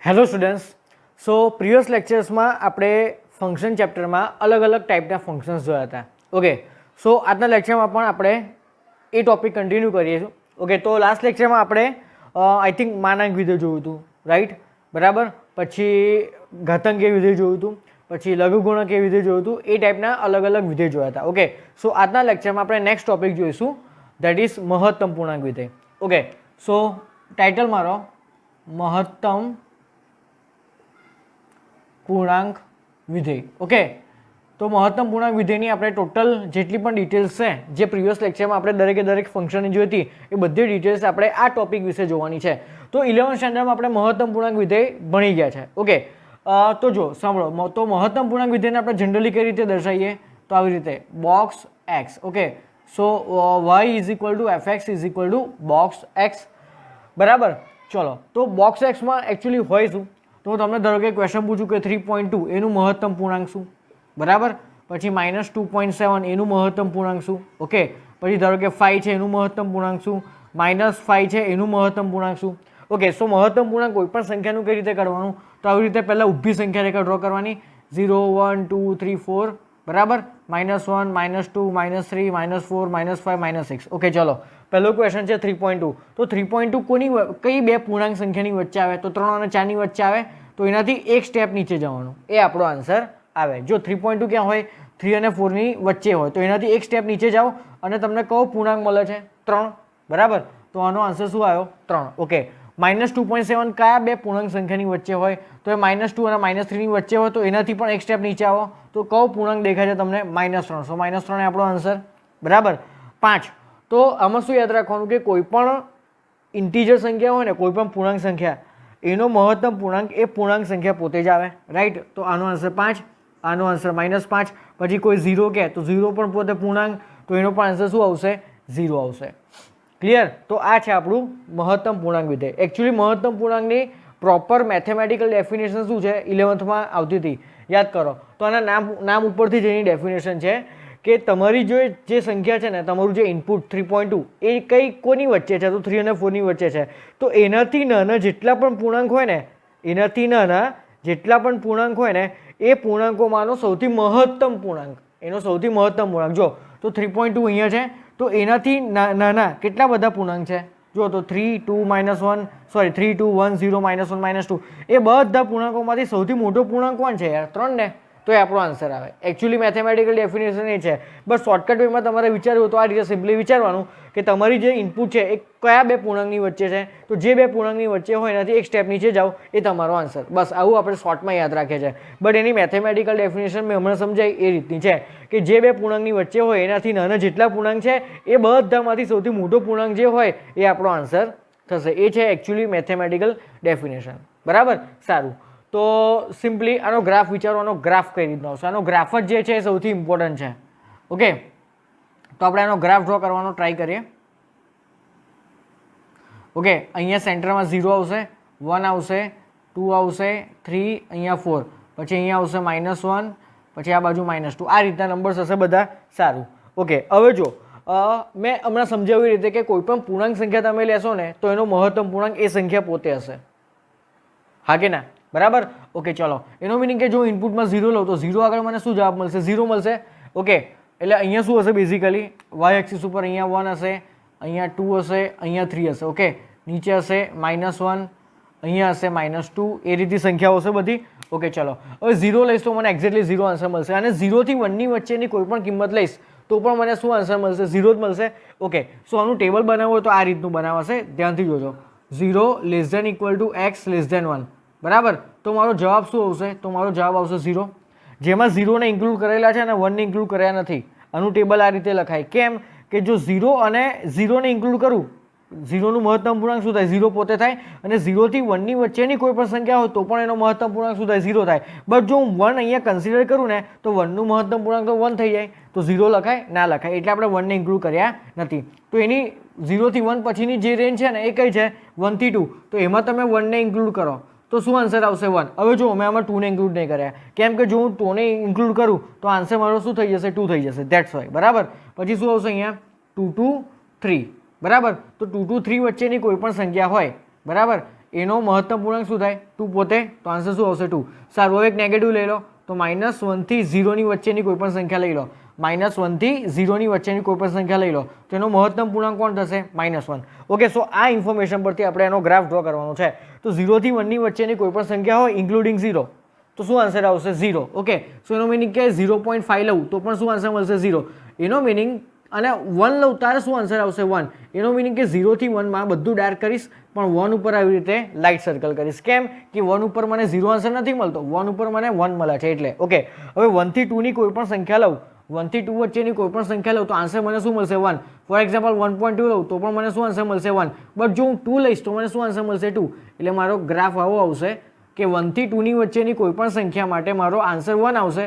Hello students. સો previous લેક્ચર્સમાં આપણે function ચેપ્ટરમાં અલગ અલગ ટાઈપના ફંક્શન્સ જોયા હતા. ઓકે, સો આજના લેક્ચરમાં પણ આપણે એ ટોપિક કન્ટિન્યુ કરીશું. ઓકે, તો લાસ્ટ લેક્ચરમાં આપણે આઈ થિંક માનાંક વિધેય જોયું હતું, રાઈટ? બરાબર. પછી ઘાતાંકીય વિધેય જોયું હતું, પછી લઘુગુણકીય વિધેય જોયું હતું. એ ટાઈપના અલગ અલગ વિધેય જોયા હતા. ઓકે, સો આજના લેક્ચરમાં આપણે નેક્સ્ટ ટોપિક જોઈશું, દેટ ઇઝ મહત્તમ પૂર્ણાંક વિધેય. ઓકે, સો ટાઇટલ મારો મહત્તમ પૂર્ણાંક વિધેય. ઓકે, તો મહત્તમ પૂર્ણાંક વિધેયની આપણે ટોટલ જેટલી પણ ડિટેલ્સ છે જે પ્રીવિયસ લેક્ચરમાં આપણે દરેક ફંક્શનની જોઈ હતી એ બધી ડિટેલ્સ આપણે આ ટોપિક વિશે જોવાની છે. તો 11th સ્ટાન્ડર્ડમાં આપણે મહત્તમ પૂર્ણાંક વિધેય ભણી ગયા છે. ઓકે, તો જો સાંભળો, તો મહત્તમ પૂર્ણાંક વિધેયને આપણે જનરલી કઈ રીતે દર્શાવીએ? તો આવી રીતે box x. Okay, so y is equal two fx is equal two box x. બરાબર. ચલો, તો બોક્સ એક્સમાં એકચ્યુઅલી હોય શું? તો હું તમને ધારો કે ક્વેશ્ચન પૂછું કે 3.2 એનું મહત્તમ પૂર્ણાંક શું? બરાબર. પછી -2.7 એનું મહત્તમ પૂર્ણાંક શું? ઓકે, પછી ધારો કે 5 છે એનું મહત્તમ પૂર્ણાંક શું? -5 છે એનું મહત્તમ પૂર્ણાંક શું? ઓકે, સો મહત્તમ પૂર્ણાંક કોઈ પણ સંખ્યાનું કઈ રીતે કાઢવાનું? તો આવી રીતે પહેલાં ઊભી સંખ્યા રેખા ડ્રો કરવાની, 0 1 2 3 4. બરાબર. -1 -2 -3 -4 -5 -6. ઓકે, ચલો, પહેલો ક્વેશ્ચન છે 3.2. તો 3.2 કઈ બે પૂર્ણાંક સંખ્યાની વચ્ચે આવે? તો 3 અને 4ની વચ્ચે આવે. તો એનાથી એક સ્ટેપ નીચે જવાનું, એ આપણો આન્સર આવે. જો 3.2 ક્યાં હોય? 3 અને 4ની વચ્ચે હોય તો એનાથી એક સ્ટેપ નીચે જાઓ અને તમને કયો પૂર્ણાંક મળે છે? 3. બરાબર. તો આનો આન્સર શું આવ્યો? 3. ઓકે, -2.7 કયા બે પૂર્ણાંક સંખ્યાની વચ્ચે હોય? તો એ -2 અને -3ની વચ્ચે હોય તો એનાથી પણ એક સ્ટેપ નીચે આવો તો કયો પૂર્ણાંક દેખાય છે તમને? -3. સો -3 એ આપણો આન્સર. બરાબર. 5. તો આમાં શું યાદ રાખવાનું કે કોઈ પણ ઇન્ટીજર સંખ્યા હોય ને, કોઈ પણ પૂર્ણાંક સંખ્યા, એનો મહત્તમ પૂર્ણાંક એ પૂર્ણાંક સંખ્યા પોતે જ આવે, રાઈટ? તો આનો આન્સર 5, આનો આન્સર -5. પછી કોઈ 0 કહે તો 0 પણ પોતે પૂર્ણાંક, તો એનો પણ આન્સર શું આવશે? 0 આવશે. ક્લિયર? તો આ છે આપણું મહત્તમ પૂર્ણાંક વિધેય. એકચ્યુઅલી મહત્તમ પૂર્ણાંકની પ્રોપર મેથેમેટિકલ ડેફિનેશન શું છે? 11thમાં આવતી હતી, યાદ કરો. તો આના નામ ઉપરથી જ એની ડેફિનેશન છે કે તમારી જે સંખ્યા છે ને, તમારું જે ઇનપુટ 3.2 એ કોની વચ્ચે છે? તો 3 અને 4ની વચ્ચે છે. તો એનાથી નાના જેટલા પણ પૂર્ણાંક હોય ને, એનાથી નાના જેટલા પણ પૂર્ણાંક હોય ને, એ પૂર્ણાંકોમાંનો સૌથી મહત્તમ પૂર્ણાંક, એનો સૌથી મહત્તમ પૂર્ણાંક જો તો 3.2 અહીંયા છે. તો એનાથી નાના કેટલા બધા પૂર્ણાંક છે? જો તો 3 2 -1 સોરી 3 2 1 0 -1 -2 એ બધા પૂર્ણાંકોમાંથી સૌથી મોટો પૂર્ણાંક કોણ છે યાર? 3 ને. તો એ આપણો આન્સર આવે. એકચ્યુઅલી મેથેમેટિકલ ડેફિનેશન એ છે. બસ શોર્ટકટ વેમાં તમારે વિચારવું તો આ રીતે સિમ્પલી વિચારવાનું કે તમારી જે ઇનપુટ છે એ કયા બે પૂર્ણાંકની વચ્ચે છે? તો જે બે પૂર્ણાંકની વચ્ચે હોય એનાથી એક સ્ટેપ નીચે જાઓ, એ તમારો આન્સર. બસ આવું આપણે શોર્ટમાં યાદ રાખીએ છીએ. બટ એની મેથેમેટિકલ ડેફિનેશન મેં હમણાં સમજાઈ એ રીતની છે કે જે બે પૂર્ણાંકની વચ્ચે હોય એનાથી નાના જેટલા પૂર્ણાંક છે એ બધામાંથી સૌથી મોટો પૂર્ણાંક જે હોય એ આપણો આન્સર થશે. એ છે એકચ્યુઅલી મેથેમેટિકલ ડેફિનેશન. બરાબર. સારું, તો સિમ્પલી આનો ગ્રાફ વિચારો. આનો ગ્રાફ કઈ રીતનો આવશે? આનો ગ્રાફ જ જે છે એ સૌથી ઇમ્પોર્ટન્ટ છે. ઓકે, તો આપણે આનો ગ્રાફ ડ્રો કરવાનો ટ્રાય કરીએ. ઓકે, અહીંયા સેન્ટરમાં 0 આવશે, 1 આવશે, 2 આવશે, 3, અહીંયા 4, પછી અહીંયા આવશે -1, પછી આ બાજુ -2. આ રીતના નંબર્સ હશે બધા. સારું. ઓકે, હવે જો મેં હમણાં સમજાવી રીતે કે કોઈ પણ પૂર્ણાંક સંખ્યા તમે લેશો ને તો એનો મહત્તમ પૂર્ણાંક એ સંખ્યા પોતે હશે. હા કે ના? બરાબર. ઓકે, ચલો, એનો મિનિંગ કે જો ઇનપુટમાં 0 લો તો 0 આગળ મને શું જવાબ મળશે? 0 મળશે. ઓકે, એટલે અહીંયા શું હશે? બેઝિકલી વાય એક્સિસ ઉપર અહીંયા 1 હશે, અહીંયા 2 હશે, અહીંયા 3 હશે. ઓકે, નીચે હશે -1, અહીંયા હશે -2. એ રીતની સંખ્યાઓ હશે બધી. ઓકે, ચલો, હવે 0 લઈશ તો મને એક્ઝેક્ટલી 0 આન્સર મળશે. અને 0 થી 1ની વચ્ચેની કોઈ પણ કિંમત લઈશ તો પણ મને શું આન્સર મળશે? 0 જ મળશે. ઓકે, સો આનું ટેબલ બનાવવું હોય તો આ રીતનું બનાવાશે. ધ્યાનથી જોજો. 0 ≤ x < 1. બરાબર. તો મારો જવાબ શું આવશે? તો મારો જવાબ આવશે 0. જેમાં 0 ને ઇન્ક્લુડ કરેલા છે અને 1 ને ઇન્ક્લુડ કર્યા નથી. આનું ટેબલ આ રીતે લખાય. કેમ કે જો 0 અને 0 ને ઇન્ક્લુડ કરું, 0નું મહત્તમ પૂર્ણાંક શું થાય? 0 પોતે થાય. અને 0 થી 1ની વચ્ચેની કોઈ પણ સંખ્યા હોય તો પણ એનો મહત્તમ પૂર્ણાંક શું થાય? 0 થાય. બટ જો હું 1 અહીંયા કન્સિડર કરું ને તો 1નું મહત્તમ પૂર્ણાંક તો 1 થઈ જાય. તો 0 લખાય? ના લખાય. એટલે આપણે 1 ને ઇન્ક્લુડ કર્યા નથી. તો એની 0 થી 1 પછીની જે રેન્જ છે ને એ કઈ છે? 1 થી 2. તો એમાં તમે 1 ને ઇન્ક્લુડ કરો તો શું આન્સર આવશે? 1. હવે જો મેં આમાં 2 ને ઇન્ક્લુડ નહીં કર્યા. કેમ કે જો હું 2 ને ઇન્ક્લુડ કરું તો આન્સર મારો શું થઈ જશે? 2 થઈ જશે. That's why. બરાબર. પછી શું આવશે અહીંયા? 2 2 3. બરાબર. તો 2 2 3 વચ્ચેની કોઈ પણ સંખ્યા હોય, બરાબર, એનો મહત્તમ પૂર્ણાંક શું થાય? 2 પોતે, તો આન્સર શું આવશે? 2. સારું, હવે એક નેગેટિવ લઈ લો, તો -1 થી 0 ની વચ્ચેની કોઈ પણ સંખ્યા લઈ લો. -1 થી 0 ની વચ્ચેની કોઈ પણ સંખ્યા લઈ લો, તો એનો મહત્તમ પૂર્ણાંક કોણ થશે? -1. ઓકે, સો આ ઇન્ફોર્મેશન પરથી આપણે એનો ગ્રાફ ડ્રો કરવાનો છે. તો 0 થી 1 ની વચ્ચેની કોઈ પણ સંખ્યા હોય ઇન્ક્લુડિંગ 0, તો શું આન્સર આવશે? 0. ઓકે, સો એનો મિનિંગ કે 0.5 લઉં તો પણ શું આન્સર મળશે? 0. એનો મિનિંગ, અને 1 લઉં ત્યારે શું આન્સર આવશે? 1. એનો મિનિંગ કે 0 થી 1 માં બધું ડાર્ક કરીશ, પણ 1 ઉપર આવી રીતે લાઇટ સર્કલ કરીશ. કેમ કે 1 ઉપર મને 0 આન્સર નથી મળતો, 1 ઉપર મને 1 મળે છે એટલે. ઓકે, હવે 1 થી 2 ની કોઈ પણ સંખ્યા લઉં, 1 થી 2 વચ્ચેની કોઈ પણ સંખ્યા લઉં તો આન્સર મને શું મળશે? 1. ફોર એક્ઝામ્પલ 1.2 લઉં તો પણ મને શું આન્સર મળશે? 1. બટ જો હું 2 લઈશ તો મને શું આન્સર મળશે? 2. એટલે મારો ગ્રાફ આવો આવશે કે 1 થી 2 ની વચ્ચેની કોઈ પણ સંખ્યા માટે મારો આન્સર 1 આવશે,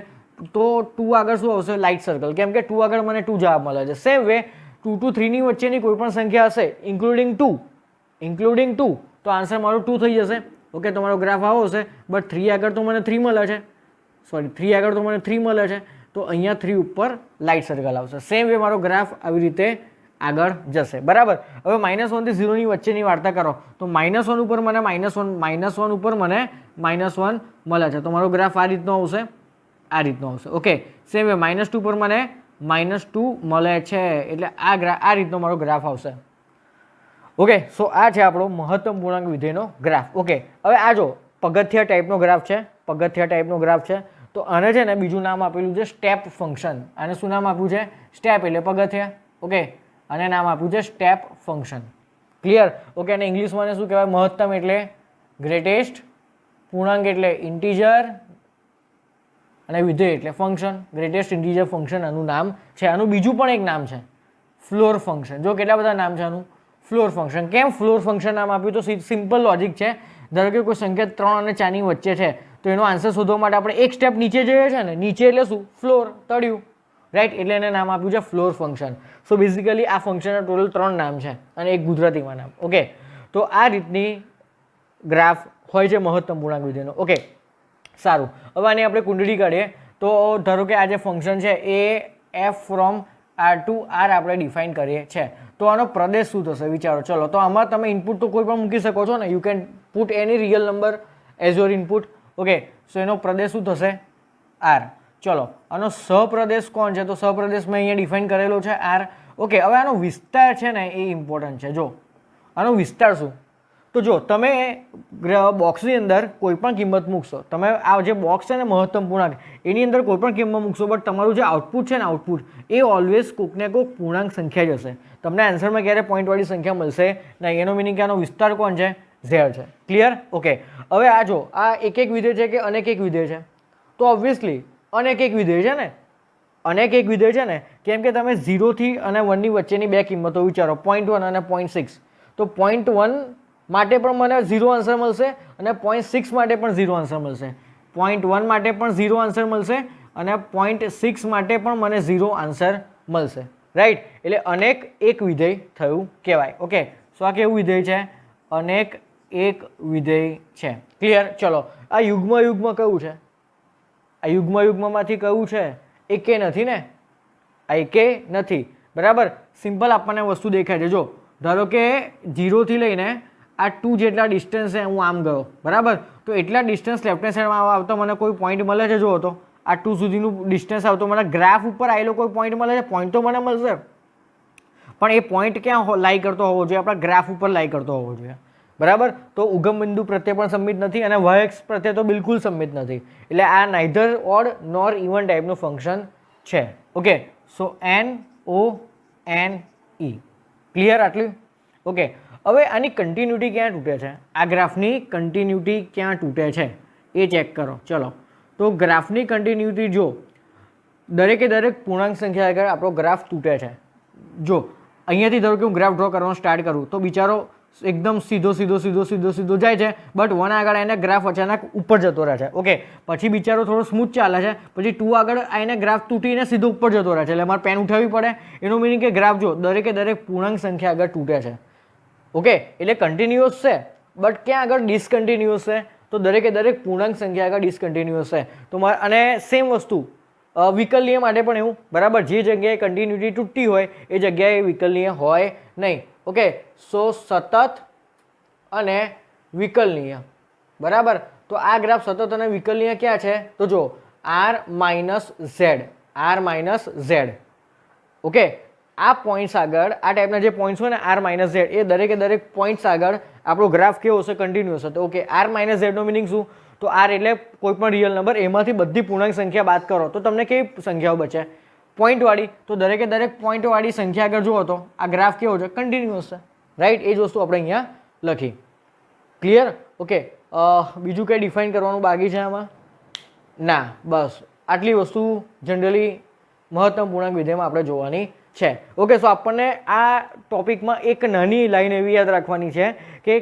તો 2 આગળ શું આવશે? Light circle. કેમ કે 2 આગળ મને 2 જવાબ મળે છે. સેમ વે 2 to 3 ની વચ્ચેની કોઈ પણ સંખ્યા હશે ઇન્ક્લુડિંગ 2, તો આન્સર મારો 2 થઈ જશે. ઓકે, તો મારો ગ્રાફ આવો હશે. બટ 3 આગળ તો મને 3 મળે છે, 3 આગળ તો મને 3 મળે છે, તો અહીંયા 3 ઉપર લાઇટ સર્કલ આવશે. સેમ વે મારો ગ્રાફ આવી રીતે આગળ જશે. બરાબર. હવે -1 થી 0 ની વચ્ચેની વાર્તા કરો, તો -1 ઉપર મને -1 ઉપર મને -1 મળે છે, તો મારો ગ્રાફ આ રીતનો આવશે, આ રીતનો આવશે. ઓકે, સેમ વે -2 પર મને -2 મળે છે, એટલે આ રીતનો મારો ગ્રાફ આવશે. ઓકે, સો આ છે આપણો મહત્તમ પૂર્ણાંક વિધેયનો ગ્રાફ. ઓકે, હવે આ જો પગથિયા ટાઈપનો ગ્રાફ છે, પગથિયા ટાઈપનો ગ્રાફ છે. તો આને છે ને બીજું નામ આપેલું છે સ્ટેપ ફંક્શન. આને શું નામ આપ્યું છે? સ્ટેપ એટલે પગથિયા. ઓકે, આને નામ આપ્યું છે સ્ટેપ ફંક્શન. ક્લિયર? ઓકે, અને ઇંગ્લિશમાં શું કહેવાય? મહત્તમ એટલે ગ્રેટેસ્ટ, પૂર્ણાંક એટલે ઇન્ટીજર, અને વિધેય એટલે ફંક્શન. ગ્રેટેસ્ટ ઇન્ટીજર ફંક્શન આનું નામ છે. આનું બીજું પણ એક નામ છે ફ્લોર ફંક્શન. જો કેટલા બધા નામ છે આનું. Floor function. કેમ ફ્લોર ફંક્શન નામ આપ્યું? તો સિમ્પલ લોજિક છે. ધારો કે કોઈ સંખ્યા 3 અને 4 ની વચ્ચે છે, તો એનો આન્સર શોધવા માટે આપણે એક સ્ટેપ નીચે જઈએ છે ને. નીચે એટલે શું? ફ્લોર, તળિયું, રાઈટ? એટલે એને નામ આપ્યું છે ફ્લોર ફંક્શન. સો બેઝિકલી આ ફંક્શનના ટોટલ 3 નામ છે અને એક ગુજરાતીમાં નામ. ઓકે, તો આ રીતની ગ્રાફ હોય છે મહત્તમ પૂર્ણાંક વિધેયનો. ઓકે, સારું. હવે આની આપણે કુંડળી કાઢીએ. તો ધારો કે આ જે ફંક્શન છે એ f from r to r આપણે ડિફાઇન કરીએ છીએ. તો આનો પ્રદેશ શું થશે? વિચારો. ચલો, તો આમાં તમે ઇનપુટ તો કોઈ પણ મૂકી શકો છો ને. You can put any real number as your input. Okay, so એનો પ્રદેશ શું થશે? r. ચલો, આનો સહપ્રદેશ કોણ છે? તો સહપ્રદેશ મેં અહીંયા ડિફાઇન કરેલો છે r. ઓકે, હવે આનો વિસ્તાર છે ને એ ઇમ્પોર્ટન્ટ છે. જો આનો વિસ્તાર શું? તો જો તમે બોક્સની અંદર કોઈ પણ કિંમત મૂકશો, તમે આ જે બોક્સ છે ને મહત્તમ પૂર્ણાંક, એની અંદર કોઈ પણ કિંમત મૂકશો, બટ તમારું જે આઉટપુટ છે ને, આઉટપુટ એ ઓલવેઝ કોઈકને કોઈક પૂર્ણાંક સંખ્યા જ હશે. તમને આન્સરમાં ક્યારે પોઈન્ટવાળી સંખ્યા મળશે નહીં. એનો મિનિંગ કે આનો વિસ્તાર કોણ છે? z છે. ક્લિયર? ઓકે, હવે આ જો આ એક વિધેય છે કે અનેક એક વિધેય છે? તો ઓબ્વિયસલી અનેક એક વિધેય છે ને. અનેક એક વિધેય છે ને, કેમ કે તમે 0 થી અને 1 ની વચ્ચેની બે કિંમતો વિચારો, 0.1 અને 0.6. તો 0.1 માટે પણ મને 0 આન્સર મળશે અને 0.6 માટે પણ 0 આન્સર મળશે. 0.1 માટે પણ 0 આન્સર મળશે અને 0.6 માટે પણ મને 0 આન્સર મળશે. રાઈટ? એટલે અનેક એક વિધેય થયું કહેવાય. ઓકે, સો આ કેવું વિધેય છે? અનેક એક વિધેય છે. ક્લિયર? ચલો, આ યુગ્મ કયું છે? આ યુગ્મમાંથી કયું છે? એકે નથી ને. આ એકે નથી. બરાબર? સિમ્પલ આપણને વસ્તુ દેખાય છે. જો ધારો કે 0 થી લઈને આ 2 જેટલા ડિસ્ટન્સ છે, હું આમ ગયો. બરાબર? તો એટલા ડિસ્ટન્સ લેફ્ટ હેન્ડ સાઈડમાં આવતો મને કોઈ પોઈન્ટ મળે છે. જો તો આ 2 સુધીનું ડિસ્ટન્સ આવતો મને ગ્રાફ ઉપર આવેલો કોઈ પોઈન્ટ મળે છે. પોઈન્ટ તો મને મળશે, પણ એ પોઈન્ટ ક્યાં લાઈ કરતો હોવો જોઈએ? આપણા ગ્રાફ ઉપર લાઈ કરતો હોવો જોઈએ. બરાબર? તો ઉગમ બિંદુ પ્રત્યે પણ સંમિત નથી અને y અક્ષ પ્રત્યે તો બિલકુલ સંમિત નથી. એટલે આ નાઇધર ઓડ નોર ઇવન ટાઈપનું ફંક્શન છે. ઓકે, સો NONE. ક્લિયર? આટલું? ઓકે, હવે આની કન્ટિન્યુટી ક્યાં તૂટે છે? આ ગ્રાફની કન્ટિન્યુટી ક્યાં તૂટે છે એ ચેક કરો. ચલો, તો ગ્રાફની કન્ટિન્યુટી જો દરેકે દરેક પૂર્ણાંક સંખ્યા આગળ આપણો ગ્રાફ તૂટે છે. જો અહીંયાથી ધારો કે હું ગ્રાફ ડ્રો કરવાનું સ્ટાર્ટ કરું તો બિચારો એકદમ સીધો જાય છે, બટ 1 આગળ આવીને ગ્રાફ અચાનક ઉપર જતો રહે છે. ઓકે, પછી બિચારો થોડો સ્મૂથ ચાલે છે, પછી 2 આગળ આવીને ગ્રાફ તૂટીને સીધો ઉપર જતો રહે છે. એટલે મારે પેન ઉઠાવવી પડે. એનું મિનિંગ કે ગ્રાફ જો દરેકે દરેક પૂર્ણાંક સંખ્યા આગળ તૂટે છે. ઓકે, એટલે કન્ટિન્યુઅસ છે, બટ ક્યાં આગળ ડિસકન્ટિન્યુઅસ છે? તો દરેકે દરેક પૂર્ણાંક સંખ્યા આગળ ડિસકન્ટિન્યુઅસ છે. તો અને સેમ વસ્તુ વિકલનીય માટે પણ એવું. બરાબર? જે જગ્યાએ કન્ટિન્યુટી તૂટતી હોય એ જગ્યાએ વિકલનીય હોય નહીં. ઓકે, સો સતત અને વિકલનીય, બરાબર. તો આ ગ્રાફ સતત અને વિકલનીય ક્યાં છે? તો જો r minus Z, r minus Z. Okay, આ પોઈન્ટ્સ આગળ, આ ટાઈપના જે પોઈન્ટ્સ હોય ને r માઇનસ ઝેડ, એ દરેકે દરેક પોઈન્ટ્સ આગળ આપણો ગ્રાફ કેવો હશે? કન્ટિન્યુઅસ હતો. ઓકે, r માઇનસ ઝેડનો મિનિંગ શું? તો r એટલે કોઈ પણ રિયલ નંબર, એમાંથી બધી પૂર્ણાંક સંખ્યા બાદ કરો તો તમને કેવી સંખ્યાઓ બચે? પોઈન્ટવાળી. તો દરેકે દરેક પોઈન્ટવાળી સંખ્યા આગળ જુઓ તો આ ગ્રાફ કેવો છે? કન્ટિન્યુઅસ છે, રાઈટ. એ જ વસ્તુ આપણે અહીંયા લખી. ક્લિયર? ઓકે, બીજું કંઈ ડિફાઇન કરવાનું બાકી છે આમાં? ના, બસ આટલી વસ્તુ જનરલી મહત્તમ પૂર્ણાંક વિધેયમાં આપણે જોવાની છે. ઓકે, સો આપણને આ ટોપિકમાં એક નાની લાઈન એવી યાદ રાખવાની છે કે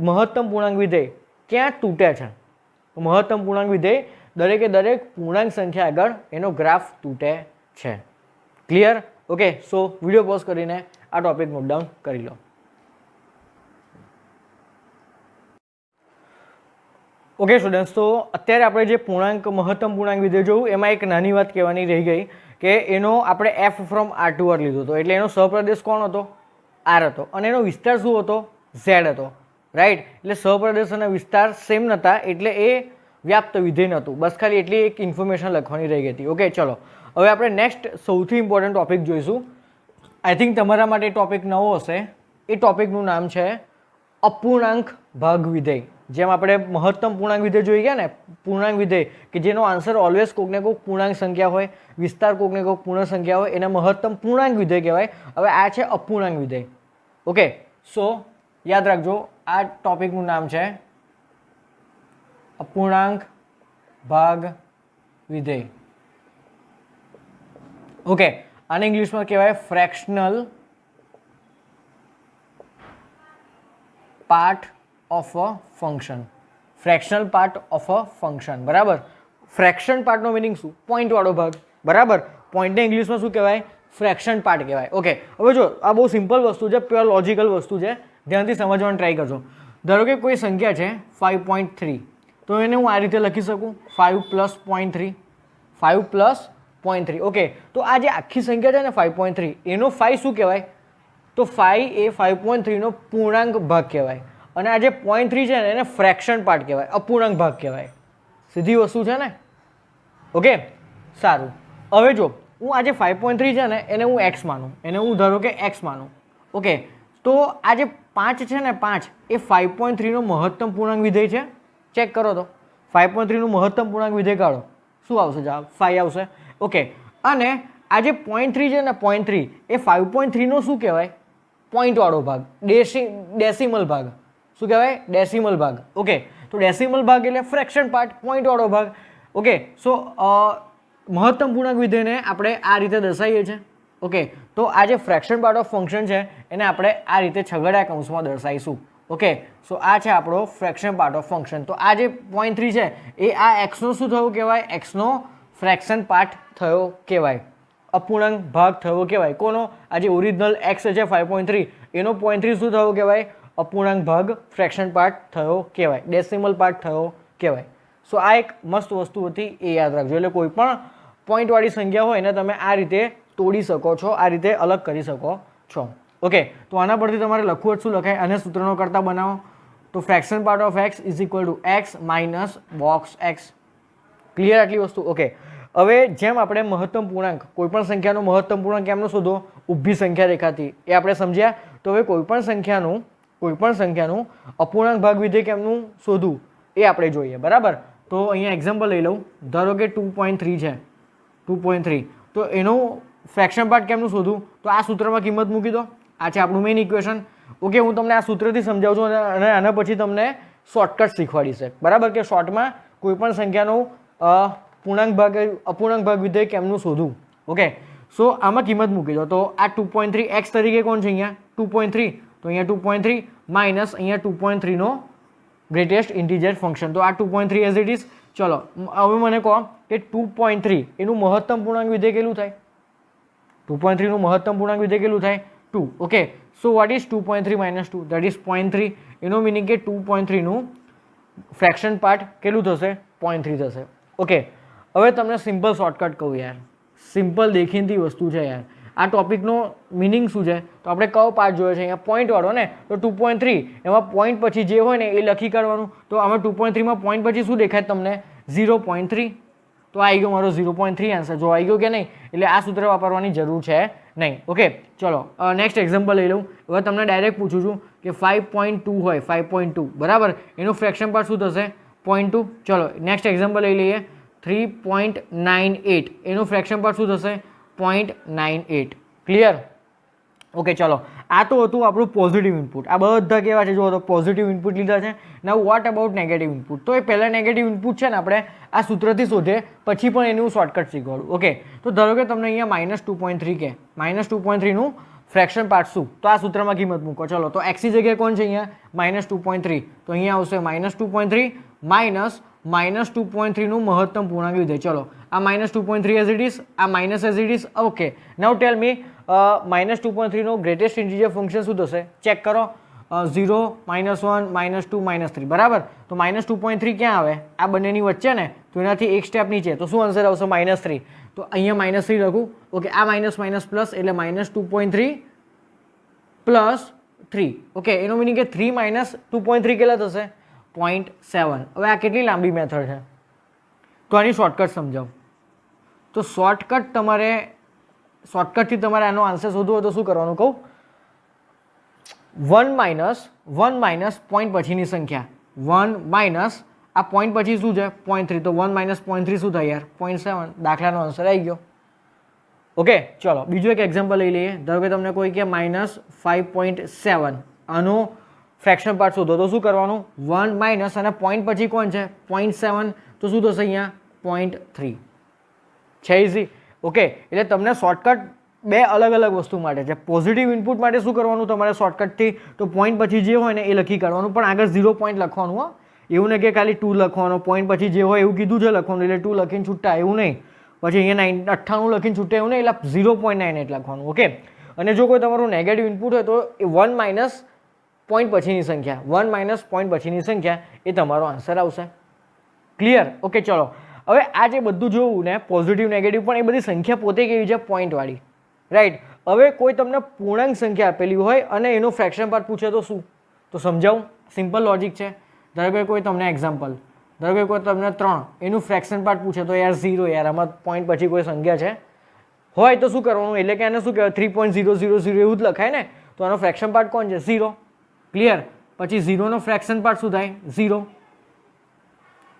મહત્તમ પૂર્ણાંક વિધેય ક્યાં તૂટે છે. મહત્તમ પૂર્ણાંક વિધેય દરેકે દરેક પૂર્ણાંક સંખ્યા આગળ એનો ગ્રાફ તૂટે છે. ક્લિયર? ઓકે, સો વિડીયો પોઝ કરીને આ ટોપિક નોટ ડાઉન કરી લો. ઓકે સ્ટુડન્ટ્સ, તો અત્યારે આપણે જે પૂર્ણાંક મહત્તમ પૂર્ણાંક વિધેય જોયું એમાં એક નાની વાત કહેવાની રહી ગઈ કે એનો આપણે f from r to r લીધો હતો, એટલે એનો સહપ્રદેશ કોણ હતો? r હતો, અને એનો વિસ્તાર શું હતો? z હતો, રાઈટ. એટલે સહપ્રદેશ અને વિસ્તાર સેમ નહોતા, એટલે એ વ્યાપ્ત વિધેય નહોતું. બસ ખાલી એટલી એક ઇન્ફોર્મેશન લખવાની રહી ગઈ હતી. ઓકે, ચલો હવે આપણે નેક્સ્ટ સૌથી ઇમ્પોર્ટન્ટ ટોપિક જોઈશું. આઈ થિંક તમારા માટે ટોપિક નવો હશે. એ ટોપિકનું નામ છે અપૂર્ણાંક ભાગ વિધેય. જેમ આપણે મહત્તમ પૂર્ણાંક વિધેય જોઈ ગયા ને, પૂર્ણાંક વિધેય કે જેનો આન્સર ઓલવેઝ કોઈકને કોઈક પૂર્ણાંક સંખ્યા હોય, વિસ્તાર કોઈકને કોઈક પૂર્ણ સંખ્યા હોય, એને મહત્તમ પૂર્ણાંક વિધેય કહેવાય. હવે આ છે અપૂર્ણાંક વિધેય. ઓકે, સો યાદ રાખજો, આ ટોપિકનું નામ છે અપૂર્ણાંક ભાગ વિધેય. ઓકે, આને ઇંગ્લિશમાં કહેવાય fractional part of a function. Fractional part of a function, બરાબર. ફ્રેક્શન પાર્ટનો મિનિંગ શું? પોઈન્ટ વાળો ભાગ, બરાબર. પોઈન્ટને ઇંગ્લિશમાં શું કહેવાય? ફ્રેક્શન પાર્ટ કહેવાય. ઓકે, હવે જો આ બહુ સિમ્પલ વસ્તુ છે, પ્યોર લોજિકલ વસ્તુ છે, ધ્યાનથી સમજવાનું ટ્રાય કરજો. ધારો કે કોઈ સંખ્યા છે 5.3, તો એને હું આ રીતે લખી શકું 5 પ્લસ 0.3, 5 પ્લસ 0.3. ઓકે, તો આ જે આખી સંખ્યા છે ને 5.3, એનો 5 શું કહેવાય? તો 5 એ 5.3નો પૂર્ણાંક ભાગ કહેવાય, અને આ જે 0.3 છે ને એને ફ્રેક્શન પાર્ટ કહેવાય, અપૂર્ણાંક ભાગ કહેવાય. સીધી વસ્તુ છે ને. ઓકે, સારું. હવે જો હું આ જે 5.3 છે ને એને હું x માનું, એને હું ધારો કે x માનું. ઓકે, તો આ જે 5 છે ને, 5 એ 5.3નો મહત્તમ પૂર્ણાંક વિધેય છે. ચેક કરો તો 5.3નું મહત્તમ પૂર્ણાંક વિધેય કાઢો, શું આવશે જવાબ? 5 આવશે. ઓકે, અને આ જે 0.3 છે ને, 0.3 એ 5.3નો શું કહેવાય? પોઈન્ટવાળો ભાગ, ડેસિમલ ભાગ. શું કહેવાય? ડેસિમલ ભાગ. ઓકે, તો ડેસિમલ ભાગ એટલે ફ્રેક્શન પાર્ટ, પોઈન્ટવાળો ભાગ. ઓકે, સો મહત્તમ પૂર્ણાંક વિધેયને આપણે આ રીતે દર્શાવીએ છીએ. ઓકે, તો આ જે ફ્રેક્શન પાર્ટ ઓફ ફંક્શન છે એને આપણે આ રીતે છગડીયા કૌંસમાં દર્શાવીશું. ઓકે, સો આ છે આપણો ફ્રેક્શન પાર્ટ ઓફ ફંક્શન. તો આ જે 0.3 છે એ આ એક્સનો શું થયું કહેવાય? એક્સનો ફ્રેક્શન પાર્ટ થયો કહેવાય, અપૂર્ણાંક ભાગ થયો કહેવાય. કોનો? આ જે ઓરિજિનલ એક્સ છે 5.3, એનો 0.3 શું થયો કહેવાય? અપૂર્ણાંક ભાગ, ફ્રેક્શન પાર્ટ થયો કહેવાય, ડેસિમલ પાર્ટ થયો કહેવાય. સો આ એક મસ્ત વસ્તુ હતી, એ યાદ રાખજો. એટલે કોઈ પણ પોઈન્ટવાળી સંખ્યા હોય એને તમે આ રીતે તોડી શકો છો, આ રીતે અલગ કરી શકો છો. ઓકે, તો આના પરથી તમારે લખવું જ શું લખાય? આને સૂત્રનો કરતા બનાવો તો fraction part of x is equal to x minus box x. Clear આટલી વસ્તુ? ઓકે, હવે જેમ આપણે મહત્તમ પૂર્ણાંક, કોઈપણ સંખ્યાનો મહત્તમ પૂર્ણાંક કેમનો શોધો? ઊભી સંખ્યા રેખાથી, એ આપણે સમજ્યા. તો હવે કોઈપણ સંખ્યાનું અપૂર્ણાંક ભાગ વિધેય કેમનું શોધવું એ આપણે જોઈએ, બરાબર. તો અહીંયા એક્ઝામ્પલ લઈ લઉં. ધારો કે 2.3 છે, 2.3, તો એનું ફ્રેક્શન પાર્ટ કેમનું શોધવું? તો આ સૂત્રમાં કિંમત મૂકી દો. આ છે આપણું મેઇન ઇક્વેશન. ઓકે, હું તમને આ સૂત્રથી સમજાવું છું અને આના પછી તમને શોર્ટકટ શીખવાડીશ, બરાબર. કે શોર્ટમાં કોઈપણ સંખ્યાનું પૂર્ણાંક ભાગ, અપૂર્ણાંક ભાગ વિધેય કેમનું શોધવું. ઓકે, સો આમાં કિંમત મૂકી દો. તો આ 2.3 એક્સ તરીકે કોણ છે અહીંયા? 2.3. તો અહીંયા 2.3 માઇનસ અહીંયા 2.3નો ગ્રેટેસ્ટ ઇન્ટીજર ફંક્શન. તો આ 2.3 એઝ ઇટ ઇઝ. ચલો હવે મને કહો કે 2.3 એનું મહત્તમ પૂર્ણાંક વિધેય કેટલું થાય? 2.3નું મહત્તમ પૂર્ણાંક વિધેય કેટલું થાય? 2. Okay, so what is 2.3 minus 2? That is 0.3. એનો મિનિંગ કે 2.3નું ફ્રેક્શન પાર્ટ કેટલું થશે? 0.3 થશે. ઓકે, હવે તમને સિમ્પલ શોર્ટકટ કહું યાર, સિમ્પલ દેખીનથી વસ્તુ છે યાર. આ ટોપિકનો મિનિંગ શું છે તો આપણે કયો પાર્ટ જોયો છે અહીંયા પોઈન્ટવાળો ને તો 2.3 એમાં પોઈન્ટ પછી જે હોય ને એ લખી કાઢવાનું તો આમાં 2.3માં પોઈન્ટ પછી શું દેખાય તમને 0.3 તો આવી ગયો મારો 0.3 આન્સર જો આવી ગયો કે નહીં એટલે આ સૂત્ર વાપરવાની જરૂર છે નહીં ઓકે ચલો નેક્સ્ટ એક્ઝામ્પલ લઈ લઉં હવે તમને ડાયરેક્ટ પૂછું છું કે 5.2 હોય 5.2 બરાબર એનું ફ્રેક્શન પાર્ટ શું થશે 0.2 ચલો નેક્સ્ટ એક્ઝામ્પલ લઈ લઈએ 3.98 એનું ફ્રેક્શન પાર્ટ શું થશે 0.98 ક્લિયર ઓકે ચલો આ તો હતું આપણું પોઝિટિવ ઇનપુટ આ બધા કેવા છે જો તો પોઝિટિવ ઇનપુટ લીધા છે નાઉ વોટ અબાઉટ નેગેટિવ ઇનપુટ તો એ પહેલાં નેગેટિવ ઇનપુટ છે ને આપણે આ સૂત્રથી શોધે પછી પણ એનું શોર્ટકટ શીખવાડું ઓકે તો ધારો કે તમને અહીંયા -2.3 કે -2.3નું ફ્રેક્શન પાર્ટ શું તો આ સૂત્રમાં કિંમત મૂકો ચલો તો એક્સની જગ્યાએ કોણ છે અહીંયા -2.3 તો અહીંયા આવશે -2.3 માઇનસ -2.3નું મહત્તમ પૂર્ણાંક વિધેય ચલો આ -2.3 એઝ ઇટ ઇઝ આ minus as it is okay now tell me -2.3નું ગ્રેટેસ્ટ ઇન્ટીજર ફંક્શન શું થશે ચેક કરો 0 -1 -2 -3 બરાબર તો -2.3 ક્યાં આવે આ બંનેની વચ્ચે ને તો એનાથી એક સ્ટેપ નીચે તો શું આન્સર આવશે -3 તો અહીંયા -3 લખું ઓકે આ માઇનસ પ્લસ એટલે -2.3 પ્લસ 3 ઓકે એનો મિનિંગ કે 3 - 2.3 કેટલા થશે 0.7 હવે આ કેટલી લાંબી મેથડ છે તો આની શોર્ટકટ સમજાવું તો શોર્ટકટથી તમારે આનો આન્સર શોધવો હોય તો શું કરવાનું કહું 1 માઇનસ પોઈન્ટ પછીની સંખ્યા 1 માઇનસ આ પોઈન્ટ પછી શું છે 0.3 તો 1 - 0.3 શું થાય યાર 0.7 દાખલાનો આન્સર આવી ગયો ઓકે ચલો બીજું એક એક્ઝામ્પલ લઈ લઈએ ધારો કે તમને કોઈ કે -5.7 આનો ફ્રેક્શન પાર્ટ શોધો તો શું કરવાનું 1 માઇનસ અને પોઈન્ટ પછી કોણ છે 0.7 તો શું થશે અહીંયા 0.3 છે ઇઝી ઓકે એટલે તમને શોર્ટકટ બે અલગ અલગ વસ્તુ માટે છે પોઝિટિવ ઇનપુટ માટે શું કરવાનું તમારે શોર્ટકટથી તો પોઈન્ટ પછી જે હોય ને એ લખી કાઢવાનું પણ આગળ 0 પોઈન્ટ લખવાનું હો એવું નહીં કે ખાલી 2 લખવાનો પોઈન્ટ પછી જે હોય એવું કીધું છે લખવાનું એટલે 2 લખીને છૂટા એવું નહીં પછી અહીંયા 98 લખીને છૂટે એવું નહીં એટલે 0.98 લખવાનું ઓકે અને જો કોઈ તમારું નેગેટિવ ઇનપુટ હોય તો એ 1 માઇનસ પોઈન્ટ પછીની સંખ્યા 1 માઇનસ પોઈન્ટ પછીની સંખ્યા એ તમારો આન્સર આવશે ક્લિયર ઓકે ચલો હવે આ જે બધું જોવું ને પોઝિટિવ નેગેટિવ પણ એ બધી સંખ્યા પોતે કેવી છે પોઈન્ટવાળી રાઈટ હવે કોઈ તમને પૂર્ણાંક સંખ્યા આપેલી હોય અને એનો ફ્રેક્શન પાર્ટ પૂછે તો શું તો સમજાવું સિમ્પલ લોજિક છે ધારો કે કોઈ તમને એક્ઝામ્પલ ધારો કે કોઈ તમને 3 એનું ફ્રેક્શન પાર્ટ પૂછે તો યાર 0 યાર આમાં પોઈન્ટ પછી કોઈ સંખ્યા છે હોય તો શું કરવાનું એટલે કે આને શું કહેવાય 3.000 એવું જ લખાય ને તો આનો ફ્રેક્શન પાર્ટ કોણ છે 0 ક્લિયર પછી 0 નો ફ્રેક્શન પાર્ટ શું થાય 0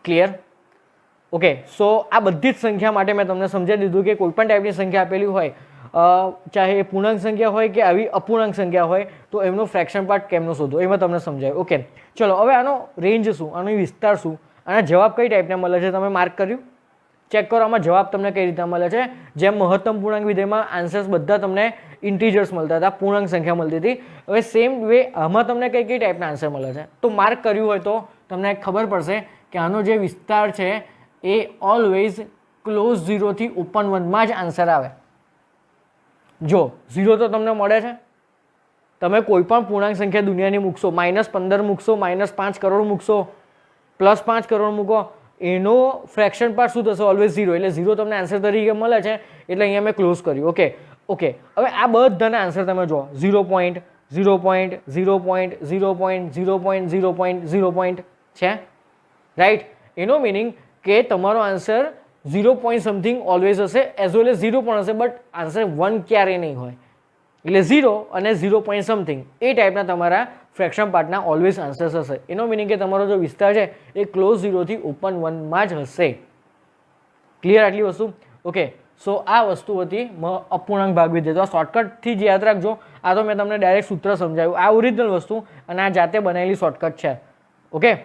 ક્લિયર ઓકે સો આ બધી જ સંખ્યા માટે મેં તમને સમજાવી દીધું કે કોઈ પણ ટાઈપની સંખ્યા આપેલી હોય ચાહે એ પૂર્ણાંક સંખ્યા હોય કે આવી અપૂર્ણાંક સંખ્યા હોય તો એમનો ફ્રેક્શન પાર્ટ કેમનો શોધો એમાં તમને સમજાયું ઓકે ચલો હવે આનો રેન્જ શું આનો વિસ્તાર શું આના જવાબ કઈ ટાઈપના મળે છે તમે માર્ક કર્યું ચેક કરો આમાં જવાબ તમને કઈ રીતે મળે છે જેમ મહત્તમ પૂર્ણાંક વિધેયમાં આન્સર્સ બધા તમને ઇન્ટીજર્સ મળતા હતા પૂર્ણાંક સંખ્યા મળતી હતી હવે સેમ વે આમાં તમને કઈ ટાઈપના આન્સર મળે છે તો માર્ક કર્યું હોય તો તમને ખબર પડશે કે આનો જે વિસ્તાર છે એ ઓલવેઝ ક્લોઝ 0 થી ઓપન 1 માં જ આન્સર આવે જો 0 તો તમને મળે છે તમે કોઈ પણ પૂર્ણાંક સંખ્યા દુનિયાની મૂકશો -15 મૂકશો -5 કરોડ મૂકશો +5 કરોડ મૂકો એનો ફ્રેક્શન પાર્ટ શું થશે ઓલવેઝ 0 એટલે 0 તમને આન્સર તરીકે મળે છે એટલે અહીંયા મેં ક્લોઝ કર્યું ઓકે હવે આ બધાના આન્સર તમે જો 0 point 0 point 0 point 0 point 0 point 0 point 0 point છે રાઈટ એનો મિનિંગ કે તમારો આન્સર 0 પોઈન્ટ સમથિંગ ઓલવેઝ હશે એઝ વેલ એઝ 0 પણ હશે બટ આન્સર 1 ક્યારે નહીં હોય એટલે 0 અને 0 પોઈન્ટ સમથિંગ એ ટાઈપના તમારા ફ્રેક્શન પાર્ટના ઓલવેઝ આન્સર્સ હશે એનો મિનિંગ કે તમારો જો વિસ્તાર છે એ ક્લોઝ 0 થી ઓપન 1 માં જ હશે ક્લિયર આટલી વસ્તુ ઓકે સો આ વસ્તુ હતી અપૂર્ણાંક ભાગ વિધેય તો આ શોર્ટકટથી જ યાદ રાખજો આ તો મેં તમને ડાયરેક્ટ સૂત્ર સમજાવ્યું આ ઓરિજિનલ વસ્તુ અને આ જાતે બનાવેલી શોર્ટકટ છે ઓકે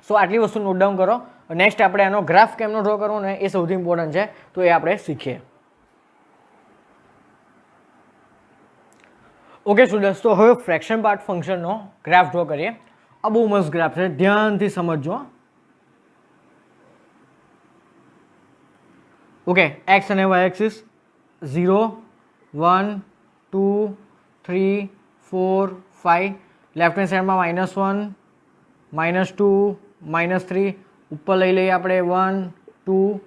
સો આટલી વસ્તુ નોટ ડાઉન કરો નેક્સ્ટ આપણે આનો ગ્રાફ કેમનો ડ્રો કરવો ને એ સૌથી ઇમ્પોર્ટન્ટ છે તો એ આપણે શીખીએ ઓકે સ્ટુડન્ટ્સ તો હવે ફ્રેક્શન પાર્ટ ફંક્શનનો ગ્રાફ ડ્રો કરીએ આ બહુ મસ્ત ગ્રાફ છે ધ્યાનથી સમજજો ઓકે એક્સ અને વાય એક્સિસ 0 1 2 3 4 5 લેફ્ટ હેન્ડ સાઈડમાં -1 -2 -3 ઉપર લઈ લઈએ આપણે 1 2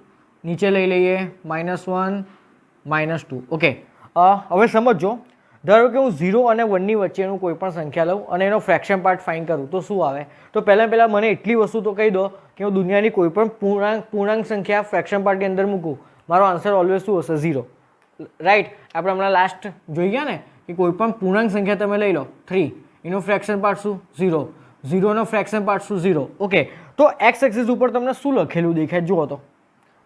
નીચે લઈ લઈએ -1 -2 ઓકે હવે સમજો, ધારો કે હું 0 અને 1ની વચ્ચેનું કોઈ પણ સંખ્યા લઉં અને એનો ફ્રેક્શન પાર્ટ ફાઇન્ડ કરું તો શું આવે? તો પહેલાં મને એટલી વસ્તુ તો કહી દો કે હું દુનિયાની કોઈ પણ પૂર્ણાંક સંખ્યા ફ્રેક્શન પાર્ટની અંદર મૂકું, મારો આન્સર ઓલવેઝ શું હશે? 0, રાઈટ. આપણે હમણાં લાસ્ટ જોઈ ગયા ને કે કોઈ પણ પૂર્ણાંક સંખ્યા તમે લઈ લો 3, એનો ફ્રેક્શન પાર્ટ શું? 0. 0નો ફ્રેક્શન પાર્ટ શું? 0. ઓકે, તો એક્સ એક્સિસ ઉપર તમને શું લખેલું દેખાય? જુઓ તો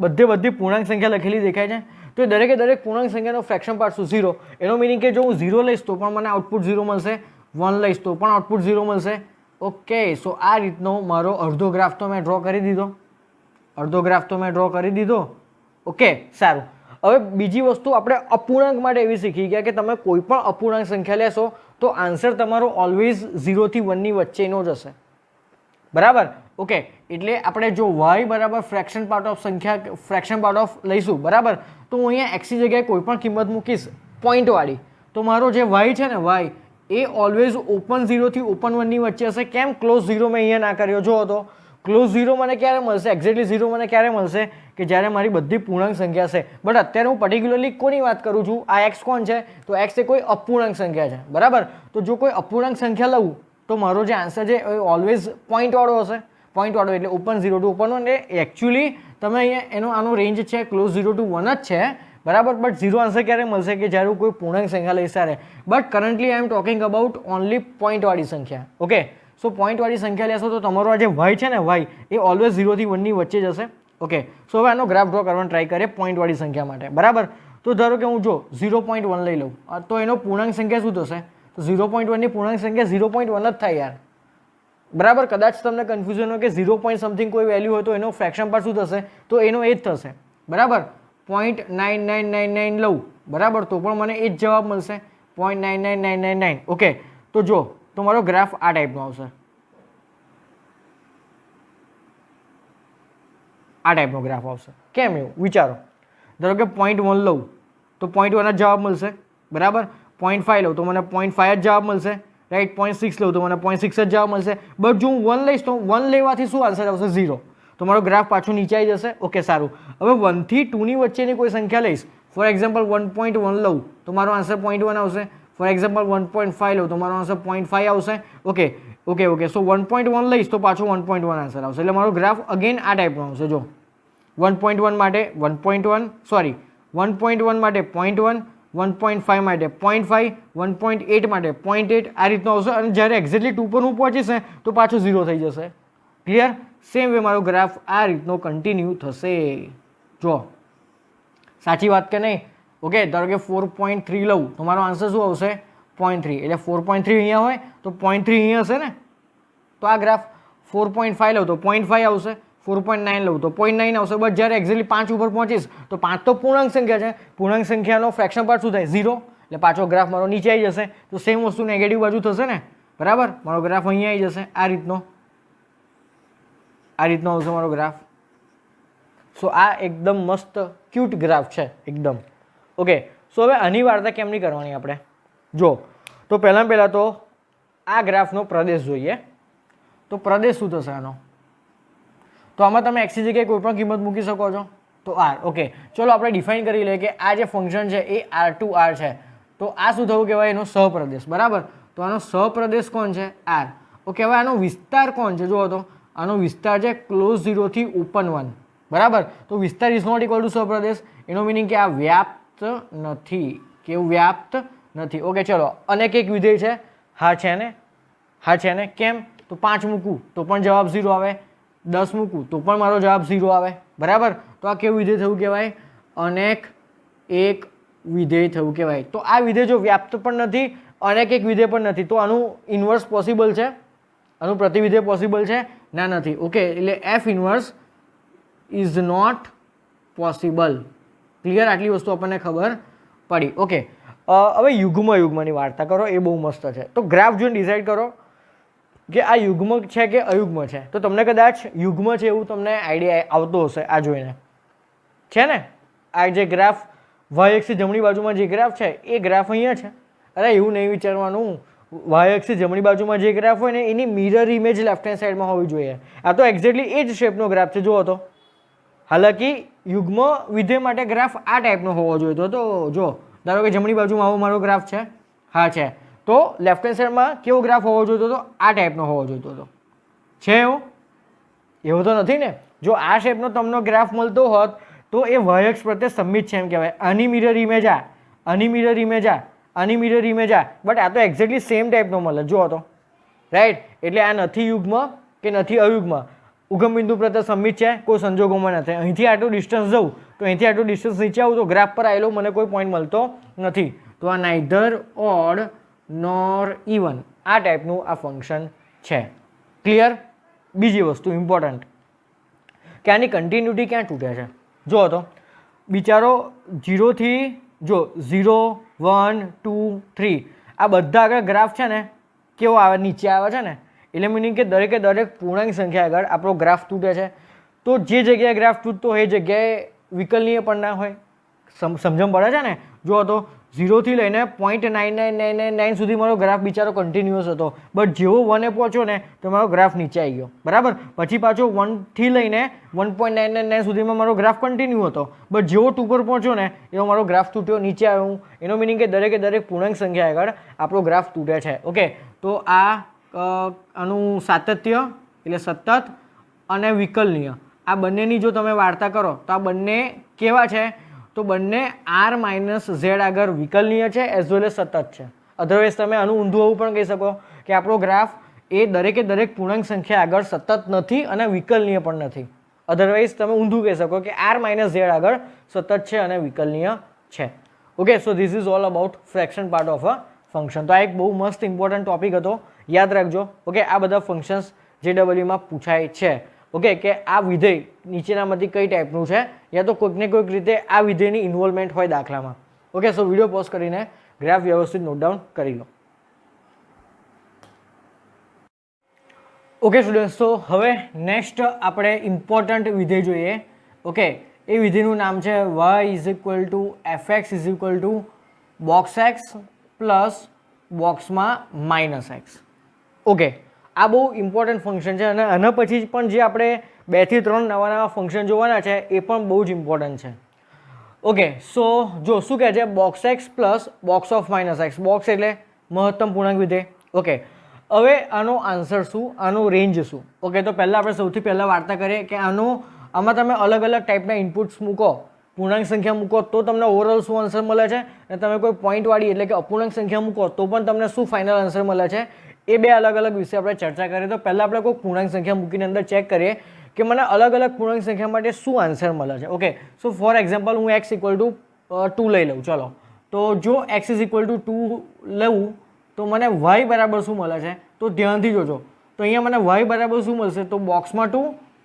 બધી પૂર્ણાંક સંખ્યા લખેલી દેખાય છે. તો દરેકે દરેક પૂર્ણાંક સંખ્યાનો ફ્રેક્શન પાર્ટ શું? 0. એનો મિનિંગ કે જો હું 0 લઈશ તો પણ મને આઉટપુટ 0 મળશે, 1 લઈશ તો પણ આઉટપુટ 0 મળશે. ઓકે, સો આ રીતનો મારો અડધો ગ્રાફ તો મેં ડ્રો કરી દીધો. ઓકે, સારું. હવે બીજી વસ્તુ આપણે અપૂર્ણાંક માટે એવી શીખી ગયા કે તમે કોઈ પણ અપૂર્ણાંક સંખ્યા લેશો તો આન્સર તમારો ઓલવેઝ 0 થી 1ની વચ્ચેનો જ હશે, બરાબર. ઓકે, એટલે આપણે જો y બરાબર ફ્રેક્શન પાર્ટ ઓફ લઈશું, બરાબર, તો હું અહીંયા x ની જગ્યાએ કોઈ પણ કિંમત મૂકીશ પોઈન્ટવાળી, તો મારો જે y છે ને y એ ઓલવેઝ ઓપન 0 થી ઓપન 1ની વચ્ચે હશે. કેમ? ક્લોઝ 0 મેં અહીંયા ના કર્યો. જો તો ક્લોઝ 0 મને ક્યારે મળશે? એક્ઝેક્ટલી 0 મને ક્યારે મળશે? કે જ્યારે મારી બધી પૂર્ણાંક સંખ્યા છે. બટ અત્યારે હું પર્ટિક્યુલરલી કોની વાત કરું છું? આ x કોણ છે? તો x એ કોઈ અપૂર્ણાંક સંખ્યા છે, બરાબર. તો જો કોઈ અપૂર્ણાંક સંખ્યા લઉં તો મારો જે આન્સર છે એ ઓલવેઝ પોઈન્ટવાળો હશે. પોઈન્ટવાળો એટલે ઓપન 0 ટુ ઓપન 1. એટલે એકચ્યુઅલી તમે અહીંયા આનો રેન્જ છે ક્લોઝ 0 ટુ 1 જ છે, બરાબર. બટ 0 આન્સર ક્યારે મળશે? કે જ્યારે કોઈ પૂર્ણાંક સંખ્યા લઈશ ત્યારે. But currently I am talking about only પોઈન્ટવાળી સંખ્યા. ઓકે, સો પોઈન્ટવાળી સંખ્યા લેશો તો તમારો આ જે y છે ને y એ ઓલવેઝ 0 થી 1ની વચ્ચે જ હશે. ઓકે, સો હવે આનો ગ્રાફ ડ્રો કરવાનો ટ્રાય કરીએ પોઈન્ટવાળી સંખ્યા માટે, બરાબર. તો ધારો કે હું જો 0.1 લઈ લઉં તો એનો પૂર્ણાંક સંખ્યા શું થશે? તો 0.1ની પૂર્ણાંક સંખ્યા 0.1 જ થાય યાર, બરાબર. કદાચ તમને કન્ફ્યુઝન હોય કે 0 પોઈન્ટ સમથિંગ કોઈ વેલ્યુ હોય તો એનો ફ્રેક્શન પાર્ટ શું થશે? તો એનો એ જ થશે, બરાબર. 0.9999 લઉં, બરાબર, તો પણ મને એ જ જવાબ મળશે, 0.99999. ઓકે, તો જો તો મારો ગ્રાફ આ ટાઈપનો આવશે, આ ટાઈપનો ગ્રાફ આવશે. કેમ એવું? વિચારો. ધારો કે 0.1 લઉં તો 0.1 જ જવાબ મળશે, બરાબર. 0.5 લઉં તો મને 0.5 જ જવાબ મળશે, રાઈટ. 0.6 લઉં તો મને 0.6 જ જવાબ મળશે. બટ જો હું 1 લઈશ તો 1 લેવાથી શું આન્સર આવશે? 0. તો મારો ગ્રાફ પાછું નીચે આવી જશે. ઓકે, સારું. હવે 1 થી 2ની વચ્ચેની કોઈ સંખ્યા લઈશ, ફોર એક્ઝામ્પલ 1.1 લઉં તો મારો આન્સર 0.1 આવશે. ફોર એક્ઝામ્પલ 1.5 લઉં તો મારો આન્સર 0.5 આવશે. ઓકે, સો 1.1 લઈશ તો પાછું 1.1 આન્સર આવશે. એટલે મારો ગ્રાફ અગેન આ ટાઈપનો આવશે. જો 1.1 માટે 1.1, સોરી 1.1 માટે 0.1, 1.5 માટે 0.5, 1.8 માટે 0.8, આ રીતનો આવશે. અને જ્યારે એક્ઝેક્ટલી 2 પર હું પહોંચીશ ને તો પાછું 0 થઈ જશે. ક્લિયર? સેમ વે મારો ગ્રાફ આ રીતનો કન્ટિન્યુ થશે. જો સાચી વાત કે નહીં? ઓકે, ધારો કે 4.3 લઉં તો મારો આન્સર શું આવશે? 0.3. એટલે 4.3 અહીંયા હોય તો 0.3 અહીંયા હશે ને. તો આ ગ્રાફ 4.5 લઉં તો 0.5 આવશે, 4.9 લઉં તો 0.9 આવશે. બટ જ્યારે એક્ઝેક્ટલી 5 ઉપર પહોંચીશ તો 5 તો પૂર્ણાંક સંખ્યા છે, પૂર્ણાંક સંખ્યાનો ફ્રેક્શન પાર્ટ શું થાય? 0. એટલે પાછો ગ્રાફ મારો નીચે આવી જશે. તો સેમ વસ્તુ નેગેટિવ બાજુ થશે ને, બરાબર. મારો ગ્રાફ અહીંયા આવી જશે આ રીતનો આવશે મારો ગ્રાફ. સો આ એકદમ મસ્ત ક્યુટ ગ્રાફ છે એકદમ. ઓકે, સો હવે આની વાર્તા કેમની કરવાની આપણે? જો તો પહેલાં તો આ ગ્રાફનો પ્રદેશ જોઈએ. તો પ્રદેશ શું થશે આનો? તો આમાં તમે x ની જગ્યાએ કોઈ પણ કિંમત મૂકી શકો છો. તો r. ઓકે, ચલો આપણે ડિફાઇન કરી લઈએ કે આ જે ફંક્શન છે એ r છે. તો આ શું થવું કહેવાય? એનો સહપ્રદેશ, બરાબર. તો આનો સહપ્રદેશ કોણ છે? r. ઓકે, હવે આનો વિસ્તાર કોણ છે? જુઓ તો આનો વિસ્તાર છે ક્લોઝ 0 થી ઓપન 1, બરાબર. તો વિસ્તાર ઇઝ નોટ ઇક્વલ ટુ સહપ્રદેશ. એનો મિનિંગ કે આ વ્યાપ્ત નથી. કેવું? વ્યાપ્ત નથી. ઓકે, ચલો અનેક એક વિધેય છે. હા છે ને. કેમ? તો 5 મૂકું તો પણ જવાબ 0 આવે, 10 મૂકું તો પણ મારો જવાબ 0 આવે, બરાબર. તો આ કેવું વિધેય થયું કહેવાય? અનેક એક વિધેય થયું કહેવાય. તો આ વિધેય જો વ્યાપ્ત પણ નથી, અનેક એક વિધેય પણ નથી, તો આનું ઇન્વર્સ પોસિબલ છે? આનું પ્રતિવિધેય પોસિબલ છે? ના, નથી. ઓકે, એટલે f inverse is not possible. Clear? આટલી વસ્તુ આપણને ખબર પડી. ઓકે, હવે યુગ્મની વાર્તા કરો, એ બહુ મસ્ત છે. તો ગ્રાફ જોઈને ડિસાઇડ કરો કે આ યુગ્મ છે કે અયુગ્મ છે. તો તમને કદાચ યુગ્મ છે એવું તમને આઈડિયા આવતો હશે આ જોઈને, છે ને. આ જે ગ્રાફ y અક્ષની જમણી બાજુમાં જે ગ્રાફ છે એ ગ્રાફ અહીંયા છે. અરે એવું નહીં વિચારવાનું, y અક્ષની જમણી બાજુમાં જે ગ્રાફ હોય ને એની મિરર ઇમેજ લેફ્ટ હેન્ડ સાઈડમાં હોવી જોઈએ. આ તો એક્ઝેક્ટલી એ જ શેપનો ગ્રાફ છે. જુઓ તો હાલાકી યુગ્મ વિધેય માટે ગ્રાફ આ ટાઈપનો હોવો જોઈએ. તો જો ધારો કે જમણી બાજુમાં આવો મારો ગ્રાફ છે, હા છે, તો લેફ્ટ હેન્ડ સાઈડમાં કેવો ગ્રાફ હોવો જોઈતો હતો? આ ટાઈપનો હોવો જોઈતો હતો. છે એવો તો નથી ને. જો આ શેપનો તમને ગ્રાફ મળતો હોત તો એ y અક્ષ પ્રત્યે સબમિટ છે એમ કહેવાય. આની મિરર ઇમેજ આ, આની મિરર ઇમેજ આ, આની મિરર ઇમેજ આ, બટ આ તો એક્ઝેક્ટલી સેમ ટાઈપનો મળે. જુઓ તો, રાઈટ. એટલે આ નથી યુગ્મ કે નથી અયુગ્મ, ઉગમ બિંદુ પ્રત્યે સબમિટ છે, કોઈ સંજોગોમાં નથી. અહીંથી આટલું ડિસ્ટન્સ જવું તો અહીંથી આટલું ડિસ્ટન્સ નીચે આવું તો ગ્રાફ પર આવેલો મને કોઈ પોઈન્ટ મળતો નથી. તો આ નાઇધર ઓડ નોર ઇવન આ ટાઈપનું આ ફંક્શન છે. ક્લિયર? બીજી વસ્તુ ઇમ્પોર્ટન્ટ કે આની કન્ટિન્યુટી ક્યાં તૂટે છે. જુઓ તો બિચારો 0થી જો 0 1 2 3 આ બધા આગળ ગ્રાફ છે ને કેવો આવે? નીચે આવે છે ને. એટલે મિનિંગ કે દરેકે દરેક પૂર્ણાંક સંખ્યા આગળ આપણો ગ્રાફ તૂટે છે. તો જે જગ્યાએ ગ્રાફ તૂટતો હોય એ જગ્યાએ વિકલનીય પણ ના હોય. સમજણ પડે છે ને. જુઓ તો 0થી લઈને 0.99999 સુધી મારો ગ્રાફ બિચારો કન્ટિન્યુઅસ હતો, બટ જેવો 1 એ પહોંચ્યો ને તો મારો ગ્રાફ નીચે આવી ગયો. બરાબર. પછી પાછો 1થી લઈને 1.999 સુધીમાં મારો ગ્રાફ કન્ટિન્યુ હતો, બટ જેવો 2 પર પહોંચ્યો ને એવો મારો ગ્રાફ તૂટ્યો, નીચે આવ્યો. એનો મિનિંગ કે દરેકે દરેક પૂર્ણાંક સંખ્યા આગળ આપણો ગ્રાફ તૂટે છે. ઓકે, તો આનું સાતત્ય એટલે સતત અને વિકલનીય આ બંનેની જો તમે વાર્તા કરો તો આ બંને કેવા છે? તો બંને r માઇનસ ઝેડ આગળ વિકલનીય છે એઝ વેલ એઝ સતત છે. અધરવાઇઝ તમે આનું ઊંધું એવું પણ કહી શકો કે આપણો ગ્રાફ એ દરેકે દરેક પૂર્ણાંક સંખ્યા આગળ સતત નથી અને વિકલનીય પણ નથી. અધરવાઇઝ તમે ઊંધું કહી શકો કે r માઇનસ ઝેડ આગળ સતત છે અને વિકલનીય છે. Okay, so this is all about fraction part of a function. તો આ એક બહુ મસ્ત ઇમ્પોર્ટન્ટ ટોપિક હતો, યાદ રાખજો. ઓકે, આ બધા ફંક્શન્સ JEEમાં પૂછાય છે. ઓકે, કે આ વિધેય નીચેનામાંથી કઈ ટાઈપનું છે, યા તો કોઈક ને કોઈક રીતે આ વિધેયની ઇન્વોલ્વમેન્ટ હોય દાખલામાં. ઓકે, સો વિડીયો પોઝ કરીને ગ્રાફ વ્યવસ્થિત નોટ ડાઉન કરી લો. ઓકે સ્ટુડન્ટ્સ, તો હવે નેક્સ્ટ આપણે ઇમ્પોર્ટન્ટ વિધેય જોઈએ. ઓકે, એ વિધેયનું નામ છે y is equal two fx is equal two box x plus બોક્સમાં માઇનસ એક્સ. ઓકે, આ બહુ ઇમ્પોર્ટન્ટ ફંક્શન છે અને આના પછી પણ જે આપણે 2 થી 3 નવા નવા ફંક્શન જોવાના છે એ પણ બહુ જ ઇમ્પોર્ટન્ટ છે. ઓકે, સો જો શું કહે છે? Box x plus box of minus x. Box એટલે મહત્તમ પૂર્ણાંક વિધેય. ઓકે, હવે આનો આન્સર શું, આનો રેન્જ શું? ઓકે, તો પહેલાં આપણે સૌથી પહેલાં વાર્તા કરીએ કે આમાં તમે અલગ અલગ ટાઈપના ઇનપુટ્સ મૂકો, પૂર્ણાંક સંખ્યા મૂકો તો તમને ઓવરઓલ શું આન્સર મળે છે, અને તમે કોઈ પોઈન્ટવાળી એટલે કે અપૂર્ણાંક સંખ્યા મૂકો તો પણ તમને શું ફાઇનલ આન્સર મળે છે. એ બે અલગ અલગ વિશે આપણે ચર્ચા કરીએ. તો પહેલાં આપણે કોઈ પૂર્ણાંક સંખ્યા મૂકીને અંદર ચેક કરીએ કે મને અલગ અલગ પૂર્ણાંક સંખ્યા માટે શું આન્સર મળે છે. ઓકે, સો ફોર એક્ઝામ્પલ હું x ઇક્વલ ટુ 2 લઈ લઉં. ચલો, તો જો x ઇઝ ઇક્વલ ટુ 2 લઉં તો મને y બરાબર શું મળે છે? તો ધ્યાનથી જોજો. તો અહીંયા મને y બરાબર શું મળશે? તો બોક્સમાં 2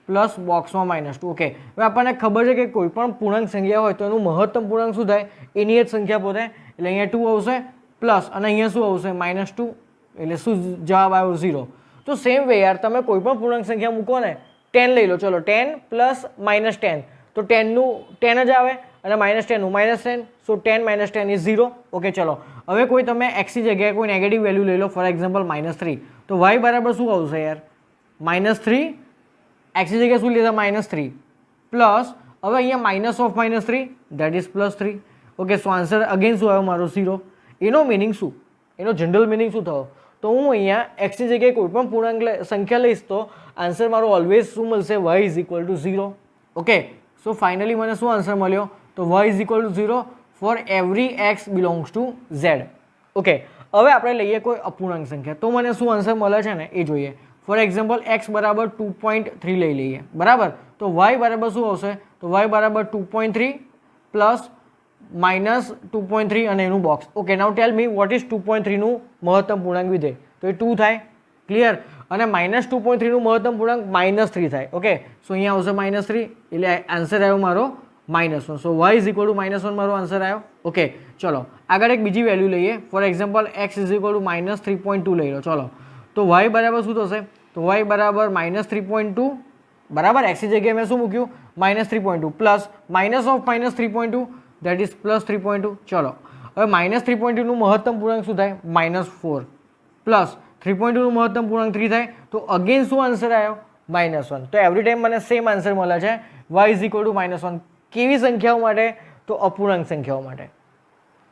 પ્લસ બોક્સમાં -2. ઓકે, હવે આપણને ખબર છે કે કોઈ પણ પૂર્ણાંક સંખ્યા હોય તો એનું મહત્તમ પૂર્ણાંક શું થાય? એની જ સંખ્યા પોતે. એટલે અહીંયા 2 આવશે પ્લસ અને અહીંયા શું આવશે? -2. એટલે શું જવાબ આવ્યો? 0. તો સેમ વે યાર, તમે કોઈ પણ પૂર્ણાંક સંખ્યા મૂકો ને, 10 લઈ લો. ચલો, 10 પ્લસ -10 તો 10નું 10 જ આવે અને -10નું -10. સો 10 - 10 ઇઝ 0. ઓકે, ચલો હવે કોઈ તમે x ની જગ્યાએ કોઈ નેગેટિવ વેલ્યુ લઈ લો, ફોર એક્ઝામ્પલ -3. તો y બરાબર શું આવશે યાર? -3. x ની જગ્યાએ શું લીધા? -3 પ્લસ હવે અહીંયા minus of -3 that is +3. Okay, so answer again શું આવ્યો મારો? 0. એનો મિનિંગ શું? એનો જનરલ મિનિંગ શું થયો? તો હું અહીંયા x ની જગ્યાએ કોઈ પણ પૂર્ણાંક સંખ્યા લઈશ તો આન્સર મારો ઓલવેઝ શું મળશે? y is equal two 0. Okay, so finally મને શું આન્સર મળ્યો? તો y is equal two 0 for every x belongs to z. Okay, હવે આપણે લઈએ કોઈ અપૂર્ણાંક સંખ્યા તો મને શું આન્સર મળે છે ને એ જોઈએ. ફોર એક્ઝામ્પલ x બરાબર 2.3 લઈ લઈએ. બરાબર, તો y બરાબર શું આવશે? તો y બરાબર 2.3 પ્લસ -2.3 અને એનું box. Okay, now tell me what is 2.3 નું મહત્તમ પૂર્ણાંક વિધેય? તો એ 2 થાય. ક્લિયર? અને -2.3 નું મહત્તમ પૂર્ણાંક -3 થાય. ઓકે, સો અહીંયા આવશે -3 એટલે આન્સર આવ્યો મારો -1. સો y ઇઝ ઇક્વલ ટુ -1 મારો આન્સર આવ્યો. ઓકે, ચલો આગળ એક બીજી વેલ્યુ લઈએ. For example x is equal two -3.2 લઈ લો. ચલો, તો y બરાબર શું થશે? તો y બરાબર -3.2 બરાબર, x ની જગ્યાએ મેં શું મૂક્યું? -3.2 plus minus of -3.2 that is +3.2. ચલો, હવે -3.2 નું મહત્તમ પૂર્ણાંક શું થાય? -4 પ્લસ 3.2 નું મહત્તમ પૂર્ણાંક 3 થાય. તો અગેન શું આન્સર આવ્યો? -1. તો એવરી ટાઈમ મને સેમ આન્સર મળે છે, y ઇઝ ઇક્વલ ટુ -1. કેવી સંખ્યાઓ માટે? તો અપૂર્ણાંક સંખ્યાઓ માટે.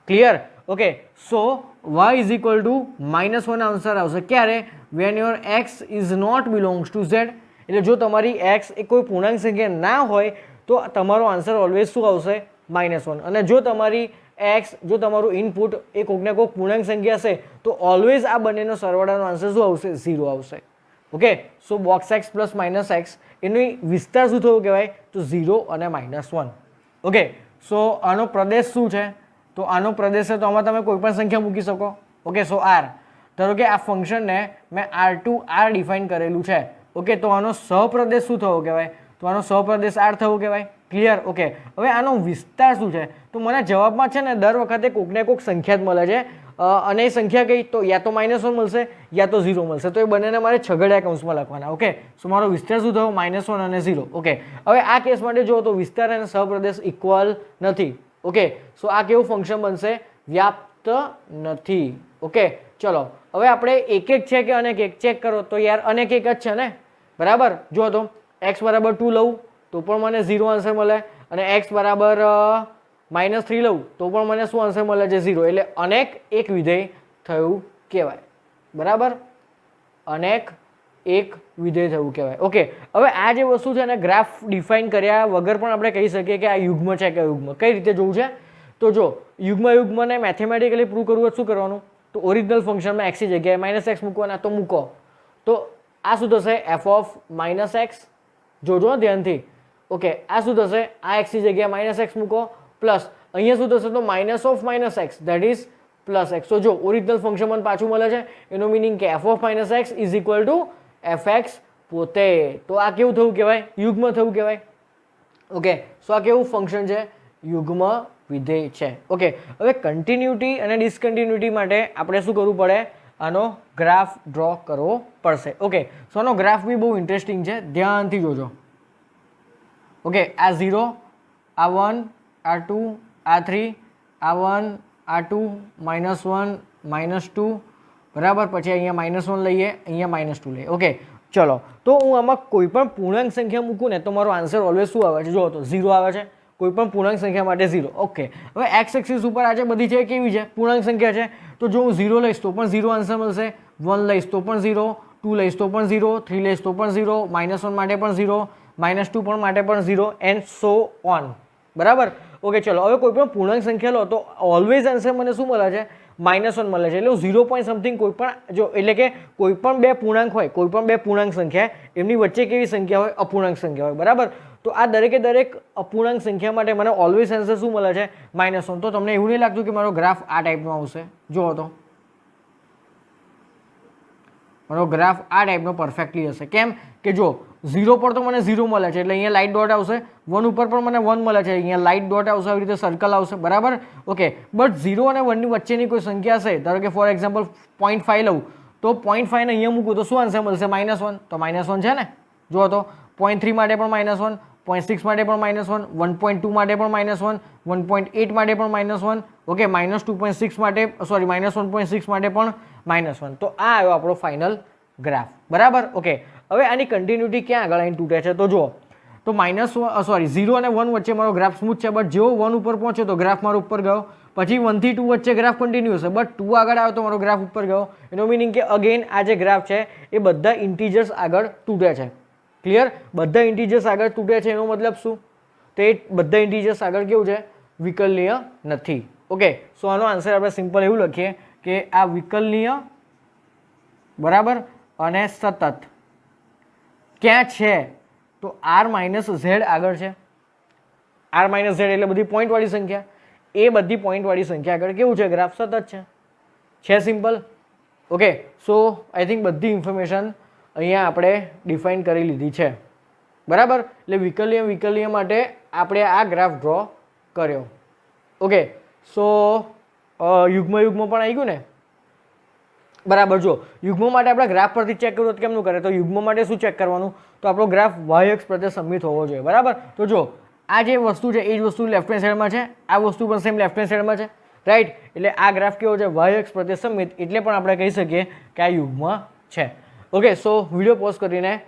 Clear? Okay, so y is equal to -1 answer આવશે ક્યારે? When your x is not belongs to z. એટલે જો તમારી x એ કોઈ પૂર્ણાંક સંખ્યા ના હોય તો તમારો આન્સર ઓલવેઝ શું આવશે? -1. અને જો તમારી x, જો તમારું ઇનપુટ એ કોઈકને કોઈક પૂર્ણાંક સંખ્યા હશે તો ઓલવેઝ આ બંનેનો સરવાળાનો આન્સર શું આવશે? 0 આવશે. ઓકે, સો બોક્સ x પ્લસ -x એનો વિસ્તાર શું થયો કહેવાય? તો 0 અને -1. ઓકે, સો આનો પ્રદેશ શું છે? તો આનો પ્રદેશ છે તો આમાં તમે કોઈ પણ સંખ્યા મૂકી શકો. ઓકે, સો r, ધારો કે આ ફંક્શનને મેં r2 r ડિફાઇન કરેલું છે. ઓકે, તો આનો સહપ્રદેશ શું થવો કહેવાય? તો આનો સહપ્રદેશ r થવો કહેવાય. ક્લિયર? ઓકે, હવે આનો વિસ્તાર શું છે? તો મને જવાબમાં છે ને દર વખતે કોઈકને કોઈક સંખ્યા જ મળે છે અને એ સંખ્યા કઈ? તો યા તો -1 મળશે યા તો 0 મળશે. તો એ બંનેને મારે છગડિયા કૌંસમાં લખવાના. ઓકે, સો મારો વિસ્તાર શું થયો? -1 અને 0. ઓકે, હવે આ કેસ માટે જો તો વિસ્તાર અને સહપ્રદેશ ઇક્વલ નથી. ઓકે, સો આ કેવું ફંક્શન બનશે? વ્યાપ્ત નથી. ઓકે, ચલો હવે આપણે એક એક છે કે અનેક એક ચેક કરો. તો યાર અનેક એક જ છે ને, બરાબર? જો તો x બરાબર 2 લઉં તો પણ મને 0 આન્સર મળે અને x બરાબર -3 લઉં તો પણ મને શું આન્સર મળે છે? 0. એટલે અનેક એક વિધેય થયું કહેવાય. બરાબર? અનેક એક વિધેય થયું કહેવાય. ઓકે, હવે આ જે વસ્તુ છે ને ગ્રાફ ડિફાઇન કર્યા વગર પણ આપણે કહી શકીએ કે આ યુગ્મ છે કે અયુગ્મ. કઈ રીતે જોવું છે? તો જો યુગ્મને મેથેમેટિકલી પ્રૂવ કરવું હોય શું કરવાનું? તો ઓરિજિનલ ફંક્શનમાં x ની જગ્યાએ -x મૂકવાના. તો મૂકો તો આ શું થશે? f of -x. જોજો ધ્યાનથી. ઓકે, આ શું થશે? આ x ની જગ્યાએ -x મૂકો પ્લસ અહીંયા શું થશે? તો -(-x) ધેટ ઇઝ +x. તો જો ઓરિજિનલ ફંક્શન મને પાછું મળે છે એનો મિનિંગ કે f of -x is equal two fx પોતે. તો આ કેવું થયું કહેવાય? યુગ્મ થયું કહેવાય. ઓકે, સો આ કેવું ફંક્શન છે? યુગ્મ વિધેય છે. ઓકે, હવે કન્ટિન્યુટી અને ડિસકન્ટિન્યુટી માટે આપણે શું કરવું પડે? આનો ગ્રાફ ડ્રો કરવો પડશે. ઓકે, સો આનો ગ્રાફ બી બહુ ઇન્ટરેસ્ટિંગ છે, ધ્યાનથી જોજો. ઓકે, આ 0, આ 1, આ 2, આ 3, આ 1, આ 2, -1, -2, બરાબર? પછી અહીંયા -1 લઈએ, અહીંયા -2 લઈએ. ઓકે, ચલો તો હું આમાં કોઈ પણ પૂર્ણાંક સંખ્યા મૂકું ને તો મારો આન્સર ઓલવેઝ શું આવે છે? જો તો 0 આવે છે. કોઈ પણ પૂર્ણાંક સંખ્યા માટે 0. ઓકે, હવે x એક્સિસ ઉપર આજે બધી છે કેવી છે? પૂર્ણાંક સંખ્યા છે. તો જો હું 0 લઈશ તો પણ 0 આન્સર મળશે, 1 લઈશ તો પણ 0, 2 લઈશ તો પણ 0, 3 લઈશ તો પણ 0, -1 માટે પણ 0, -2 પણ માટે પણ 0 એન્ડ સો ઓન. બરાબર? ઓકે, ચલો હવે કોઈ પણ પૂર્ણાંક સંખ્યા લો તો ઓલવેઝ આન્સર મને શું મળે છે? -1 મળે છે. એટલે 0 પોઈન્ટ સમથિંગ કોઈ પણ જો એટલે કે કોઈ પણ બે પૂર્ણાંક હોય, કોઈ પણ બે પૂર્ણાંક સંખ્યા એમની વચ્ચે કેવી સંખ્યા હોય? અપૂર્ણાંક સંખ્યા હોય. બરાબર? તો આ દરેકે દરેક અપૂર્ણાંક સંખ્યા માટે મને ઓલવેઝ આન્સર શું મળે છે? -1. તો તમને એવું નહીં લાગતું કે મારો ગ્રાફ આ ટાઈપનો આવશે? જુઓ તો મારો ગ્રાફ આ ટાઈપનો પરફેક્ટલી હશે. કેમ કે જો 0 પર તો મને 0 મળે છે એટલે અહીંયા લાઇટ ડોટ આવશે, 1 ઉપર પણ મને 1 મળે છે અહીંયા લાઇટ ડોટ આવશે, આવી રીતે સર્કલ આવશે. બરાબર? ઓકે, બટ 0 અને 1 ની વચ્ચેની કોઈ સંખ્યા હશે, ધારો કે ફોર એક્ઝામ્પલ 0.5 લઉં તો 0.5 ને અહીંયા મૂકું તો શું આન્સર મળશે? -1. તો -1 છે ને? જુઓ તો 0.3 માટે પણ -1, 0.6 માટે પણ -1, 1.2 માટે પણ -1, 1.8 માટે પણ -1. ઓકે, -2.6 માટે સોરી -1.6 માટે પણ -1. તો આ આવ્યો આપણો ફાઇનલ ગ્રાફ. બરાબર? ઓકે, હવે આની કન્ટિન્યુટી ક્યાં આગળ આવીને તૂટે છે? તો જુઓ તો -0 અને 1 વચ્ચે મારો ગ્રાફ સ્મૂથ છે, બટ જેવો 1 ઉપર પહોંચ્યો તો ગ્રાફ મારો ઉપર ગયો. પછી 1 થી 2 વચ્ચે ગ્રાફ કન્ટિન્યુ છે, બટ 2 આગળ આવ્યો તો મારો ગ્રાફ ઉપર ગયો. એનો મિનિંગ કે અગેન આ જે ગ્રાફ છે એ બધા ઇન્ટીજર્સ આગળ તૂટે છે. ક્લિયર? બધા ઇન્ટીજર્સ આગળ તૂટે છે એનો મતલબ શું? તો એ બધા ઇન્ટીજર્સ આગળ કેવું છે? વિકલનીય નથી. ઓકે, સો આનો આન્સર આપણે સિમ્પલ એવું લખીએ કે આ વિકલનીય બરાબર અને સતત ક્યાં છે? તો r-z આગળ છે. r-z એટલે બધી પોઈન્ટ વાળી સંખ્યા. એ બધી પોઈન્ટ વાળી સંખ્યા આગળ કેવું છે? ગ્રાફ સતત છે. Simple. Okay, so I think બધી ઇન્ફોર્મેશન અહીંયા આપણે ડિફાઇન કરી લીધી છે. બરાબર? એટલે વિકલનીય માટે આપણે આ ગ્રાફ ડ્રો કર્યો. ઓકે, સો યુગ્મ પણ આવી ગયું ને? બરાબર. જો યુગ્મ માટે આપણે ગ્રાફ પરથી ચેક કરવું તો કેમનું કરે? તો યુગ્મ માટે શું ચેક કરવાનું? તો આપણો ગ્રાફ y અક્ષ પ્રત્યે સમમિત હોવો જોઈએ. બરાબર? તો જો આ જે વસ્તુ છે એ જ વસ્તુ લેફ્ટ હેન્ડ સાઈડમાં છે, આ વસ્તુ પણ સેમ લેફ્ટ હેન્ડ સાઈડમાં છે. રાઈટ? એટલે આ ગ્રાફ કેવો છે? y અક્ષ પ્રત્યે સમમિત. એટલે પણ આપણે કહી શકીએ કે આ યુગ્મ છે. ઓકે, સો વિડીયો પોઝ કરીને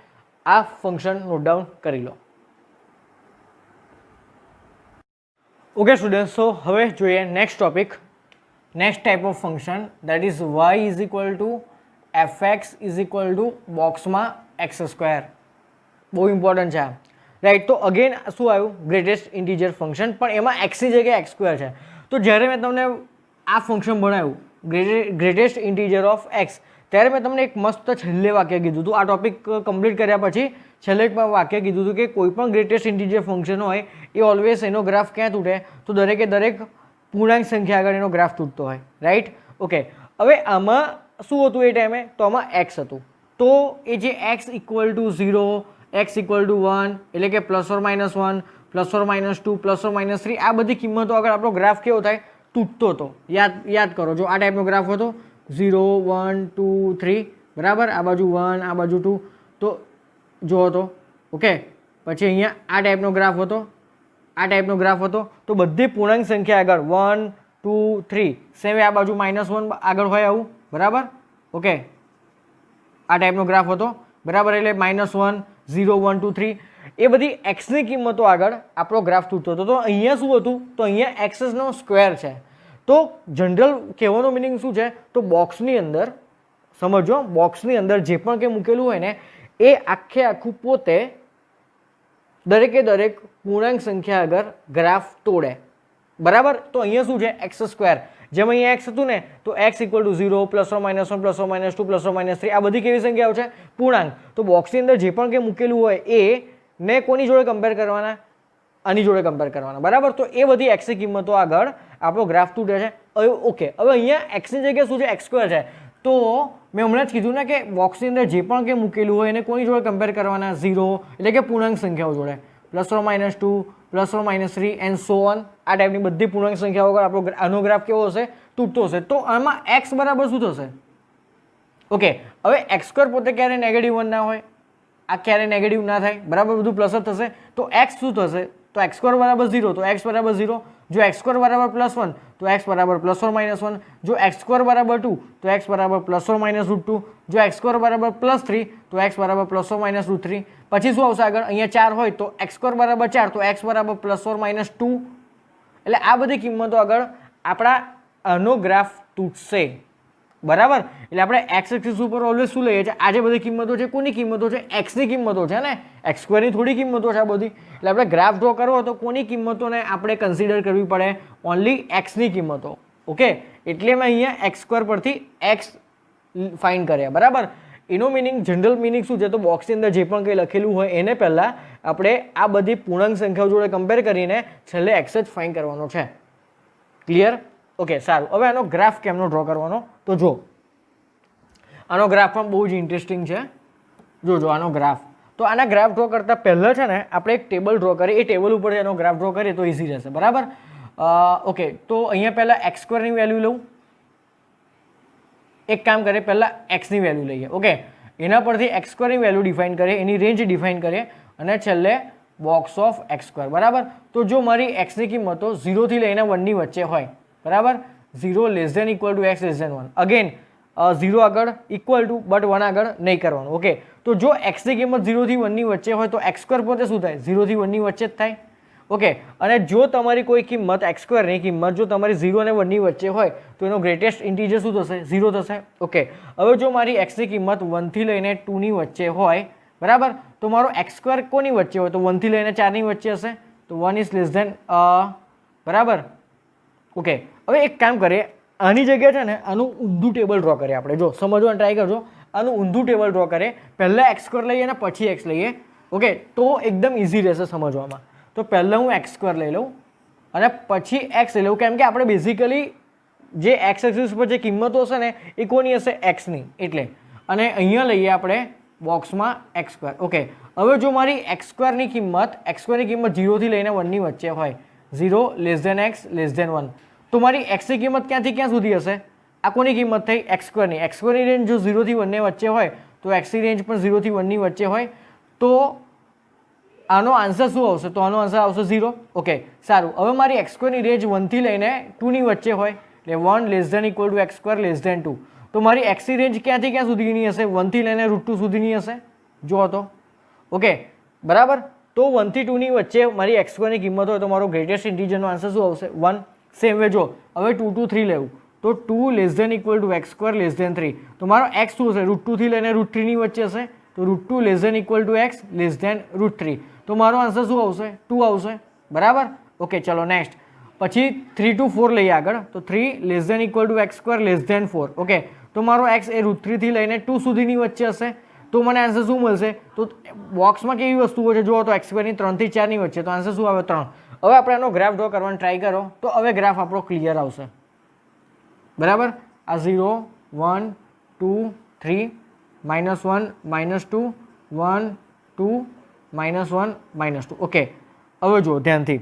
આ ફંક્શન નોટ ડાઉન કરી લો. ઓકે સ્ટુડન્ટ, સો હવે જોઈએ next topic next type of function that is why is equal to f is equal two બોક્સમાં એક્સ સ્ક્વેર. બહુ ઇમ્પોર્ટન્ટ છે આ, રાઈટ. તો અગેન શું આવ્યું? ગ્રેટેસ્ટ ઇન્ટીજર ફંક્શન, પણ એમાં એક્સની જગ્યાએ એક્સ સ્ક્વેર છે. તો જ્યારે મેં તમને આ ફંક્શન ભણાવ્યું ગ્રેટેસ્ટ ઇન્ટીજર ઓફ એક્સ, ત્યારે મેં તમને એક મસ્ત છેલ્લે વાક્ય કીધું હતું. આ ટોપિક કમ્પ્લીટ કર્યા પછી છેલ્લે એક વાક્ય કીધું હતું કે કોઈ પણ ગ્રેટેસ્ટ ઇન્ટીજર ફંક્શન હોય એ ઓલવેઝ એનો ગ્રાફ ક્યાં તૂટે? તો દરેકે દરેક પૂર્ણાંક સંખ્યા આગળ એનો ગ્રાફ તૂટતો હોય, રાઈટ. ઓકે, હવે આમાં શું હતું એ ટાઈમે? તો આમાં એક્સ હતું. તો એ જે x equal to 0, x equal to 1 એટલે કે +or-1, +or-2, +or-3 આ બધી કિંમતો આગળ આપણો ગ્રાફ કેવો થાય? તૂટતો હતો. યાદ કરો, જો આ ટાઈપનો ગ્રાફ હતો 0, 1, 2, 3, બરાબર. આ બાજુ 1, આ બાજુ 2, તો જો હતો. ઓકે, પછી અહીંયા આ ટાઈપનો ગ્રાફ હતો, આ ટાઈપનો ગ્રાફ હતો. તો બધી પૂર્ણાંક સંખ્યા આગળ 1, 2, 3 સેમ આ બાજુ -1 આગળ હોય આવું, બરાબર. ઓકે, આ ટાઈપનો ગ્રાફ હતો, બરાબર. એટલે -1, 0, 1, 2, 3 એ બધી એક્સની કિંમતો આગળ આપણો ગ્રાફ તૂટતો હતો. તો અહીંયા શું હતું? તો અહીંયા એક્સનો સ્ક્વેર છે. તો જનરલ કહેવાનો મિનિંગ શું છે? તો બોક્સની અંદર સમજો, બોક્સની અંદર જે પણ કંઈ મૂકેલું હોય ને એ આખે આખું પોતે દરેકે દરેક પૂર્ણાંક સંખ્યા આગળ ગ્રાફ તોડે, બરાબર. તો અહીંયા શું છે? X square. જેમ અહીંયા એક્સ હતું ને તો x equal to 0, +or-1, +or-2, +or-3 આ બધી કેવી સંખ્યાઓ છે? પૂર્ણાંક. તો બોક્સની અંદર જે પણ કંઈ મૂકેલું હોય એ ને કોની જોડે કમ્પેર કરવાના? આની જોડે કમ્પેર કરવાના, બરાબર. તો એ બધી એક્સની કિંમતો આગળ આપણો ગ્રાફ તૂટે છે. ઓકે, હવે અહીંયા એક્સની જગ્યાએ શું છે? એક્સ સ્ક્વેર છે. તો મેં હમણાં જ કીધું ને કે બોક્સની અંદર જે પણ કંઈ મૂકેલું હોય એને કોની જોડે કમ્પેર કરવાના? 0 એટલે કે પૂર્ણાંક સંખ્યાઓ જોડે, +or-2, +or-3 and so on. આ ટાઈપની બધી પૂર્ણાંક સંખ્યાઓ આગળ આપણો આનો ગ્રાફ કેવો હશે? તૂટતો હશે. તો આમાં એક્સ બરાબર શું થશે? ઓકે, હવે એક્સ સ્ક્વેર પોતે ક્યારે -1 ના હોય, આ ક્યારે નેગેટિવ ના થાય, બરાબર. બધું પ્લસ જ થશે. તો એક્સ શું થશે? તો એક્સ સ્ક્વેર બરાબર 0, તો એક્સ બરાબર 0. જો એક્સ સ્ક્વેર બરાબર +1 તો એક્સ બરાબર +or-1. જો એક્સ સ્ક્વેર બરાબર 2 તો એક્સ બરાબર +or-√2. જો એક્સ સ્ક્વેર બરાબર +3 તો એક્સ બરાબર +or-√3. પછી શું આવશે આગળ? અહીંયા 4 હોય તો એક્સ સ્ક્વેર બરાબર 4 તો એક્સ બરાબર +or-2. એટલે આ બધી કિંમતો આગળ આપણા આનો ગ્રાફ તૂટશે, બરાબર. એટલે આપણે એક્સ એક્સિસ ઉપર ઓલવેઝ શું લઈએ છીએ? આ જે બધી કિંમતો છે કોની કિંમતો છે? એક્સની કિંમતો છે ને. એક્સ સ્ક્વેરની થોડી કિંમતો છે આ બધી. એટલે આપણે ગ્રાફ ડ્રો કરવો તો કોની કિંમતોને આપણે કન્સિડર કરવી પડે? ઓનલી એક્સની કિંમતો. ઓકે, એટલે મેં અહીંયા એક્સ સ્ક્વેર પરથી એક્સ ફાઇન્ડ કર્યા, બરાબર. એનો મિનિંગ, જનરલ મિનિંગ શું છે? તો બોક્સની અંદર જે પણ કંઈ લખેલું હોય એને પહેલાં આપણે આ બધી પૂર્ણાંક સંખ્યાઓ જોડે કમ્પેર કરીને છેલ્લે એક્સ જ ફાઇન્ડ કરવાનો છે. ક્લિયર? ઓકે, સારું. હવે આનો ગ્રાફ કેમનો ડ્રો કરવાનો? તો જો આનો ગ્રાફ પણ બહુ જ ઇન્ટરેસ્ટિંગ છે. જો આનો ગ્રાફ. તો આના ગ્રાફ ડ્રો કરતાં પહેલાં છે ને આપણે એક ટેબલ ડ્રો કરીએ. એ ટેબલ ઉપર એનો ગ્રાફ ડ્રો કરીએ તો ઇઝી રહેશે, બરાબર. ઓકે, તો અહીંયા પહેલાં એક્સ સ્ક્વેરની વેલ્યુ લઉં. એક કામ કરીએ, પહેલાં એક્સની વેલ્યુ લઈએ. ઓકે, એના પરથી એક્સ સ્ક્વેરની વેલ્યુ ડિફાઇન કરીએ, એની રેન્જ ડિફાઇન કરીએ અને છેલ્લે બોક્સ ઓફ એક્સ સ્ક્વેર, બરાબર. તો જો મારી એક્સની કિંમતો 0 થી લઈને 1 ની વચ્ચે હોય, બરાબર, 0 ≤ x ≤ 1. અગેન 0 આગળ ઇક્વલ ટુ બટ 1 આગળ નહીં કરવાનું. ઓકે, તો જો એક્સની કિંમત 0 થી 1 ની વચ્ચે હોય તો એક્સ સ્ક્વેર પોતે શું થાય? 0 થી 1 ની વચ્ચે જ થાય. ઓકે, અને જો તમારી કોઈ કિંમત એક્સ સ્ક્વેરની કિંમત જો તમારી 0 અને 1 ની વચ્ચે હોય તો એનો ગ્રેટેસ્ટ ઇન્ટીજર શું થશે? 0 થશે. ઓકે, હવે જો મારી એક્સની કિંમત 1 થી લઈને 2 ની વચ્ચે હોય, બરાબર, તો મારો એક્સ સ્ક્વેર કોની વચ્ચે હોય? તો 1 થી લઈને 4 ની વચ્ચે હશે. તો 1 > બરાબર. ઓકે, હવે એક કામ કરીએ, આની જગ્યાએ છે ને આનું ઊંધું ટેબલ ડ્રો કરીએ આપણે. જો સમજવાનું ટ્રાય કરજો. આનું ઊંધું ટેબલ ડ્રો કરીએ. પહેલાં એક્સ સ્ક્વેર લઈએ અને પછી એક્સ લઈએ. ઓકે, તો એકદમ ઇઝી રહેશે સમજવામાં. તો પહેલાં હું એક્સ સ્ક્વેર લઈ લઉં અને પછી એક્સ લઈ લઉં, કેમ કે આપણે બેઝિકલી જે એક્સ એક્સિસ પર જે કિંમતો હશે ને એ કોની હશે? એક્સની. એટલે અને અહીંયા લઈએ આપણે બોક્સમાં એક્સ સ્ક્વેર. ઓકે, હવે જો મારી એક્સ સ્ક્વેરની કિંમત 0 થી લઈને 1 ની વચ્ચે હોય, 0 < x < 1, તો મારી એક્સની કિંમત ક્યાંથી ક્યાં સુધી હશે? આ કોની કિંમત થઈ? એક્સ સ્ક્વેરની. એક્સ સ્ક્વેરની રેન્જ જો 0 થી 1 ની વચ્ચે હોય તો એક્સની રેન્જ પણ 0 થી 1 ની વચ્ચે હોય. તો આનો આન્સર શું આવશે? તો આનો આન્સર આવશે 0. ઓકે, સારું. હવે મારી એક્સ સ્ક્વેરની રેન્જ 1 થી લઈને 2 ની વચ્ચે હોય એટલે 1 <= x સ્ક્વેર < 2. તો મારી એક્સની રેન્જ ક્યાંથી ક્યાં સુધીની હશે? 1 થી લઈને √2 સુધીની હશે. જો તો ઓકે, બરાબર. તો 1 થી 2 ની વચ્ચે મારી એક્સ સ્ક્વેરની કિંમત હોય તો મારો ગ્રેટેસ્ટ ઇન્ટીજરનો આન્સર શું આવશે? 1. સેમ વે જો હવે 2 to 3 લેવું તો 2 less than equal to x square less than 3. તો મારો એક્સ શું હશે? √2 થી લઈને √3 ની વચ્ચે હશે. તો √2 less than equal to x less than √3. તો મારો આન્સર શું આવશે? 2 આવશે. બરાબર. ઓકે ચલો નેક્સ્ટ. પછી 3 to 4 લઈએ આગળ. તો 3 less than equal to x square less than 4. Okay, તો મારો એક્સ એ √3 થી લઈને 2 સુધીની વચ્ચે હશે. તો મને આન્સર શું મળશે? તો બોક્સમાં કેવી વસ્તુઓ છે જુઓ તો એક્સ સ્ક્વેરની 3 થી 4 ની વચ્ચે. તો આન્સર શું આવે? 3. હવે આપણે આનો ગ્રાફ ડ્રો કરવાનો ટ્રાય કરો તો હવે ગ્રાફ આપણો ક્લિયર આવશે. બરાબર. આ 0 1 2 3 -1 -2 1 2 -1 -2. ઓકે, હવે જુઓ ધ્યાનથી.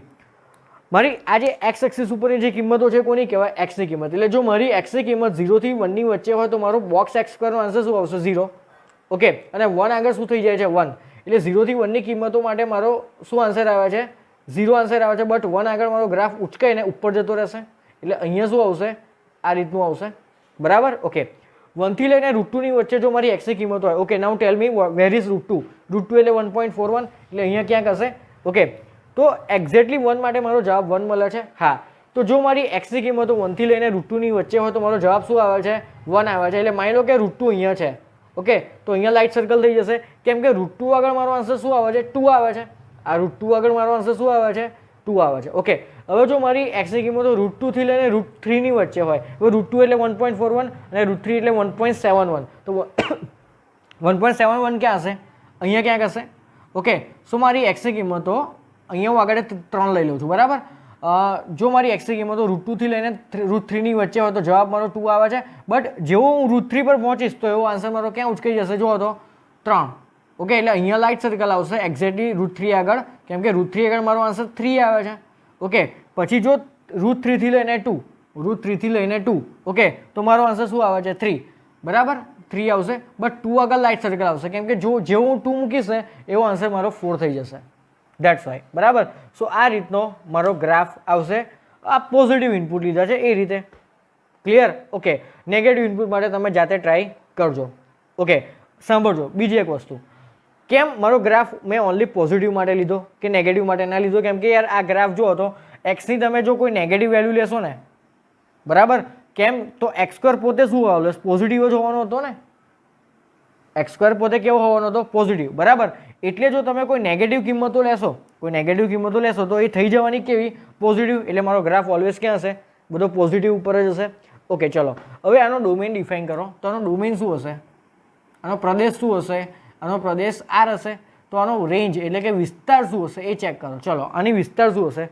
મારી આ જે એક્સ એક્સિસ ઉપરની જે કિંમતો છે કોની કહેવાય? એક્સની કિંમત. એટલે જો મારી એક્સની કિંમત 0 થી 1 ની વચ્ચે હોય તો મારો બોક્સ એક્સ સ્ક્વેરનો આન્સર શું આવશે? 0. ઓકે, અને 1 આગળ શું થઈ જાય છે? 1. એટલે 0 થી 1 ની કિંમતો માટે મારો શું આન્સર આવે છે? 0 આન્સર આવે છે. બટ 1 આગળ મારો ગ્રાફ ઉચકાઈને ઉપર જતો રહેશે. એટલે અહીંયા શું આવશે? આ રીતનું આવશે. બરાબર. ઓકે, 1 થી લઈને √2 ની વચ્ચે જો મારી એક્સની કિંમત હોય. Okay, now tell me where is √2? √2 એટલે 1.41. એટલે અહીંયા ક્યાંક હશે. ઓકે, તો એક્ઝેક્ટલી 1 માટે મારો જવાબ 1 મળે છે. હા, તો જો મારી એક્સની કિંમતો 1 થી લઈને √2 ની વચ્ચે હોય તો મારો જવાબ શું આવે છે? 1 આવે છે. એટલે માની લો કે √2 અહીંયા છે. ઓકે, તો અહીંયા લાઇટ સર્કલ થઈ જશે કેમ કે √2 આગળ મારો આન્સર શું આવે છે? 2 આવે છે. આ √2 આગળ મારો આન્સર શું આવે છે? 2 આવે છે. ઓકે, હવે જો મારી એક્સની કિંમતો √2 થી લઈને √3 ની વચ્ચે હોય. હવે √2 એટલે 1.41 અને √3 એટલે 1.71. તો 1.71 ક્યાં હશે? અહીંયા ક્યાંક હશે. ઓકે, સો મારી એક્સની કિંમતો અહીંયા હું આગળ 3 લઈ લઉં છું. બરાબર. જો મારી એક્સની કિંમતો √2 થી લઈને √3 ની વચ્ચે હોય તો જવાબ મારો 2 આવે છે. બટ જેવો હું √3 પર પહોંચીશ તો એવો આન્સર મારો ક્યાં ઉચકાઈ જશે? જુઓ તો 3. ઓકે, એટલે અહીંયા લાઇટ સર્કલ આવશે એક્ઝેક્ટલી √3 આગળ કેમ કે √3 આગળ મારો આન્સર 3 આવે છે. ઓકે, પછી જો √3 થી લઈને 2 √3 થી લઈને 2. ઓકે, તો મારો આન્સર શું આવે છે? 3. બરાબર, 3 આવશે. બટ 2 આગળ લાઇટ સર્કલ આવશે કેમ કે જેવો હું 2 મૂકીશ ને એવો આન્સર મારો 4 થઈ જશે. That's why. બરાબર. સો આ રીતનો મારો ગ્રાફ આવશે. આ પોઝિટિવ ઇનપુટ લીધા છે એ રીતે. ક્લિયર? ઓકે, નેગેટિવ ઇનપુટ માટે તમે જાતે ટ્રાય કરજો. ઓકે, સાંભળજો બીજી એક વસ્તુ. કેમ મારો ગ્રાફ મેં ઓનલી પોઝિટિવ માટે લીધો કે નેગેટિવ માટે ના લીધો? કેમ કે યાર આ ગ્રાફ જુઓ તો એક્સની તમે જો કોઈ નેગેટિવ વેલ્યુ લેશો ને, બરાબર, કેમ તો એક્સ સ્ક્વેર પોતે શું આવશે? પોઝિટિવ જ હોવાનો હતો ને. એક્સ સ્ક્વેર પોતે કેવો હોવાનો હતો? પોઝિટિવ. બરાબર. એટલે જો તમે કોઈ નેગેટિવ કિંમતો લેશો તો એ થઈ જવાની કેવી? પોઝિટિવ. એટલે મારો ગ્રાફ ઓલવેઝ ક્યાં હશે? બધો પોઝિટિવ ઉપર જ હશે. ઓકે, ચલો હવે આનો ડોમેન ડિફાઇન કરો. તો આનો ડોમેન શું હશે? આનો પ્રદેશ શું હશે? આનો પ્રદેશ R હશે. તો આનો રેન્જ એટલે કે વિસ્તાર શું હશે એ ચેક કરો. ચલો, આની વિસ્તાર શું હશે?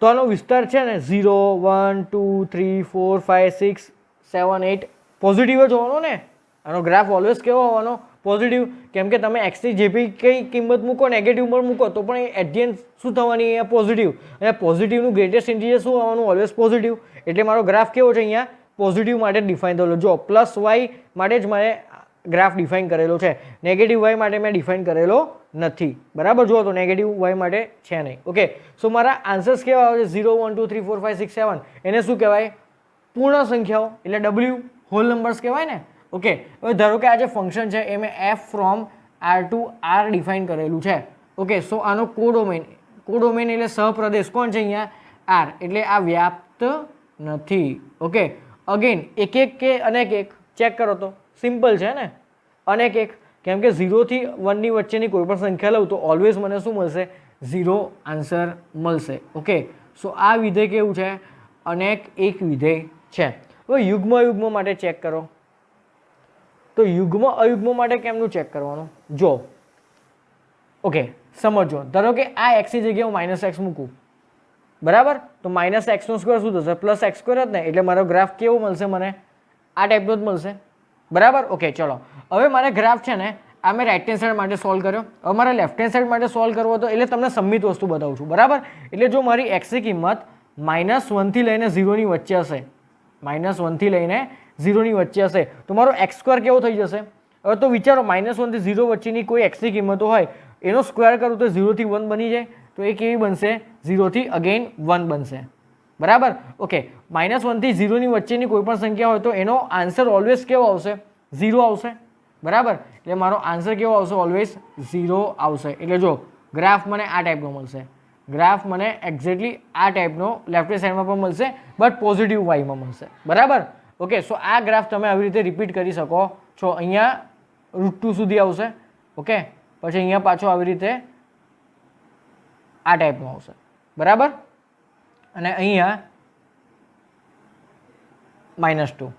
તો આનો વિસ્તાર છે ને 0 1 2 3 4 5 6 7 8 પોઝિટિવ જ હોવાનો ને. આનો ગ્રાફ ઓલવેઝ કેવો હોવાનો? પોઝિટિવ. કેમ કે તમે એક્સની જે બી કઈ કિંમત મૂકો નેગેટિવ પર મૂકો તો પણ એટ ધી એન્ડ શું થવાની? અહીંયા પોઝિટિવ. અને પોઝિટિવનું ગ્રેટેસ્ટ ઇન્ટીજર શું આવવાનું? Always positive. એટલે મારો ગ્રાફ કેવો છે? અહીંયા પોઝિટિવ માટે ડિફાઇન થયેલો. જો +y માટે જ મારે ગ્રાફ ડિફાઇન કરેલો છે. નેગેટિવ y માટે મેં ડિફાઇન કરેલો નથી. બરાબર. જુઓ તો નેગેટિવ y માટે છે નહીં. ઓકે, સો મારા આન્સર્સ કેવા આવે છે? 0 1 2 3 4 5 6 7. એને શું કહેવાય? પૂર્ણ સંખ્યાઓ એટલે W હોલ નંબર્સ કહેવાય ને. ઓકે, હવે ધારો કે આ જે ફંક્શન છે એ મેં f from R to R define કરેલું છે. ઓકે, સો આનો કોડોમેન એટલે સહપ્રદેશ કોણ છે? અહીંયા R. એટલે આ વ્યાપ્ત નથી. ઓકે, અગેન એક કે અનેક એક ચેક કરો તો સિમ્પલ છે ને. અનેક એક કેમ કે 0 થી 1 ની વચ્ચેની કોઈ પણ સંખ્યા લઉં તો ઓલવેઝ મને શું મળશે? 0 આન્સર મળશે. ઓકે, સો આ વિધેય કેવું છે? અનેક એક વિધેય છે. હવે યુગ્મ માટે ચેક કરો. તો યુગ્મ અયુગ્મ માટે કેમનું ચેક કરવાનું? જો ઓકે, સમજો. ધારો કે આ એક્સની જગ્યાએ હું -x મૂકું. બરાબર. તો -x² શું થશે? +x² જ ને. એટલે મારો ગ્રાફ કેવો મળશે મને? આ ટાઈપનો જ મળશે. બરાબર. ઓકે, ચલો હવે મારે ગ્રાફ છે ને આ મેં રાઇટ હેન્ડ સાઈડ માટે સોલ્વ કર્યો. હવે મારે લેફ્ટ હેન્ડ સાઈડ માટે સોલ્વ કરવો હતો એટલે તમને સંમિત વસ્તુ બતાવું છું. બરાબર. એટલે જો મારી એક્સની કિંમત -1 થી લઈને 0 ની વચ્ચે હશે, -1 થી લઈને 0 ની વચ્ચે હશે તો મારો x² કેવો થઈ જશે? હવે તો વિચારો, -1 થી 0 વચ્ચેની કોઈ એક્સની કિંમતો હોય એનો સ્ક્વેર કરું તો 0 થી 1 બની જાય. તો એ કેવી બનશે? 0 થી અગેન 1 બનશે. બરાબર. ઓકે, -1 થી 0 ની વચ્ચેની કોઈ પણ સંખ્યા હોય તો એનો આન્સર ઓલવેઝ કેવો આવશે? 0 આવશે. બરાબર. એટલે મારો આન્સર કેવો આવશે? ઓલવેઝ 0 આવશે. એટલે જો ગ્રાફ મને આ ટાઈપનો મળશે. ગ્રાફ મને એક્ઝેક્ટલી આ ટાઈપનો લેફ્ટ સાઈડમાં પણ મળશે, બટ પોઝિટિવ વાયમાં મળશે. બરાબર. ઓકે, સો આ ગ્રાફ તમે આવી રીતે રિપીટ કરી શકો છો. અહીંયા √2 સુધી આવશે. ઓકે, પછી અહીંયા પાછો આવી રીતે આ ટાઈપનો આવશે. બરાબર. અને અહીંયા -2.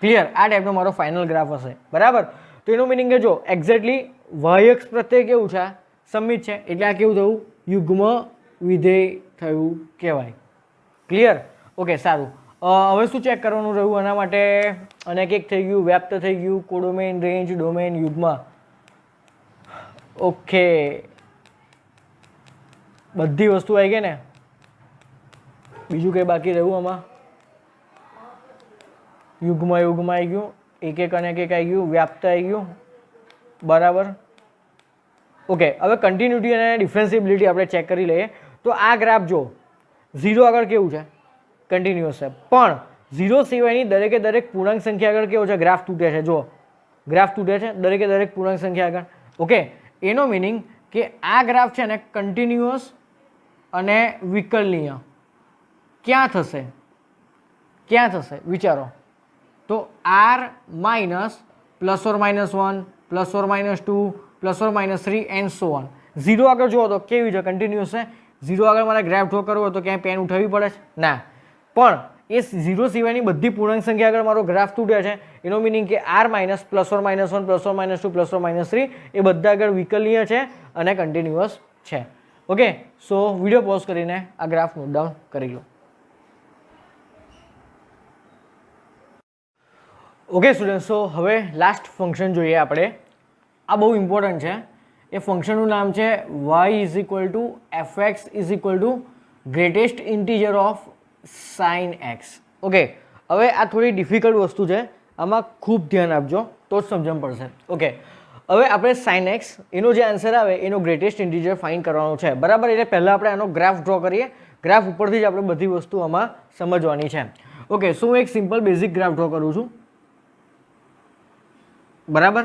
ક્લિયર? આ ટાઈપનો મારો ફાઇનલ ગ્રાફ હશે. બરાબર. તો એનું મિનિંગ કે જો એક્ઝેક્ટલી વાય અક્ષ પ્રત્યે કેવું છે, સમમિત છે, એટલે આ કેવું થયું, યુગ્મ વિધેય થયું કહેવાય. ક્લિયર? ઓકે, સારું. હવે શું ચેક કરવાનું રહ્યું એના માટે? અને એક થઈ ગયું, વ્યાપ્ત થઈ ગયું, કોડોમેન, રેન્જ, ડોમેન, યુગ્મ. ઓકે, બધી વસ્તુ આવી ગઈ ને? બીજું કંઈ બાકી રહ્યું આમાં? યુગ્મ આવી ગયું, એક અને એક આવી ગયું, વ્યાપ્ત આવી ગયું. બરાબર. ઓકે, હવે કન્ટિન્યુટી અને ડિફરન્સિબિલિટી આપણે ચેક કરી લઈએ. તો આ ગ્રાફ જો 0 આગળ કેવું છે, કન્ટિન્યુઅસ છે, પણ 0 સિવાયની દરેકે દરેક પૂર્ણાંક સંખ્યા આગળ કેવો છે, ગ્રાફ તૂટે છે. જો ગ્રાફ તૂટે છે દરેકે દરેક પૂર્ણાંક સંખ્યા આગળ. ઓકે, એનો મિનિંગ કે આ ગ્રાફ છે ને કન્ટિન્યુઅસ અને વિકલનીય ક્યાં થશે, ક્યાં થશે વિચારો. તો r minus +or -1 +or -2 +or -3 and so on. 0 આગળ જુઓ તો કેવી છે, કન્ટિન્યુઅસ છે. 0 આગળ મારે ગ્રાફ ડ્રો કરવો હોય તો ક્યાંય પેન ઉઠાવવી પડે છે ના, પણ એ 0 સિવાયની બધી પૂર્ણાંક સંખ્યા આગળ મારો ગ્રાફ તૂટે છે. એનો મિનિંગ કે r minus +or -1 +or -2 +or -3 એ બધા આગળ વિકલનીય છે અને કન્ટિન્યુઅસ છે. ઓકે, સો વિડીયો પોઝ કરીને આ ગ્રાફ નોટ ડાઉન કરી લો. ઓકે સ્ટુડન્ટ, સો હવે લાસ્ટ ફંક્શન જોઈએ આપણે. આ બહુ ઇમ્પોર્ટન્ટ છે. એ ફંક્શનનું નામ છે y = fx = greatest integer of sin x. Okay, હવે આ થોડી ડિફિકલ્ટ વસ્તુ છે, આમાં ખૂબ ધ્યાન આપજો તો જ સમજણ પડશે. ઓકે, હવે આપણે sin x એનો જે આન્સર આવે એનો ગ્રેટેસ્ટ ઇન્ટીજર ફાઇન્ડ કરવાનો છે. બરાબર. એટલે પહેલાં આપણે આનો ગ્રાફ ડ્રો કરીએ. ગ્રાફ ઉપરથી જ આપણે બધી વસ્તુ આમાં સમજવાની છે. ઓકે, સો હું એક સિમ્પલ બેઝિક ગ્રાફ ડ્રો કરું છું. બરાબર.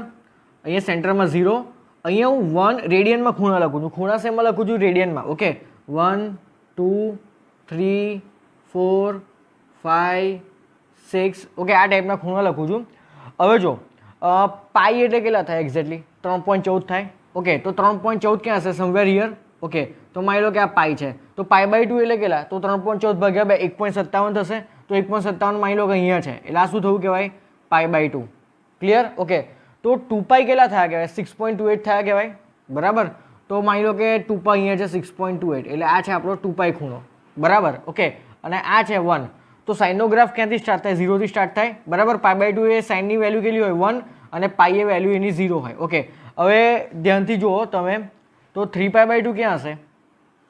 અહીંયા સેન્ટરમાં 0, અહીંયા હું 1 રેડિયનમાં ખૂણા લખું છું. ખૂણા શેમાં લખું છું? રેડિયનમાં. ઓકે, 1 2 3 4 5 6. ઓકે, આ ટાઈપના ખૂણા લખું છું. હવે જો પાઈ એટલે કેટલા થાય એક્ઝેક્ટલી? 3.14 થાય. ઓકે, તો 3.14 ક્યાં હશે? Somewhere here. ઓકે, તો માની લો કે આ પાઈ છે, તો π/2 એટલે કેટલા? તો 3.14 ભાગ્યા 2 1.57 થશે. તો 1.57 માની લો કે અહીંયા છે, એટલે આ શું થવું કહેવાય? π/2. ક્લિયર? ઓકે, તો 2π કેટલા થયા કહેવાય? 6.28 થયા કહેવાય. બરાબર. તો માની લો કે 2π અહીંયા છે 6.28, એટલે આ છે આપણો 2π ખૂણો. બરાબર. ઓકે, અને આ છે 1. તો સાઇનનો ગ્રાફ ક્યાંથી સ્ટાર્ટ થાય? 0 થી સ્ટાર્ટ થાય. બરાબર. π/2 એ સાઇનની વેલ્યુ કેટલી હોય? 1, અને π એ વેલ્યુ એની 0 હોય. ઓકે, હવે ધ્યાનથી જુઓ તમે, તો 3π/2 ક્યાં હશે?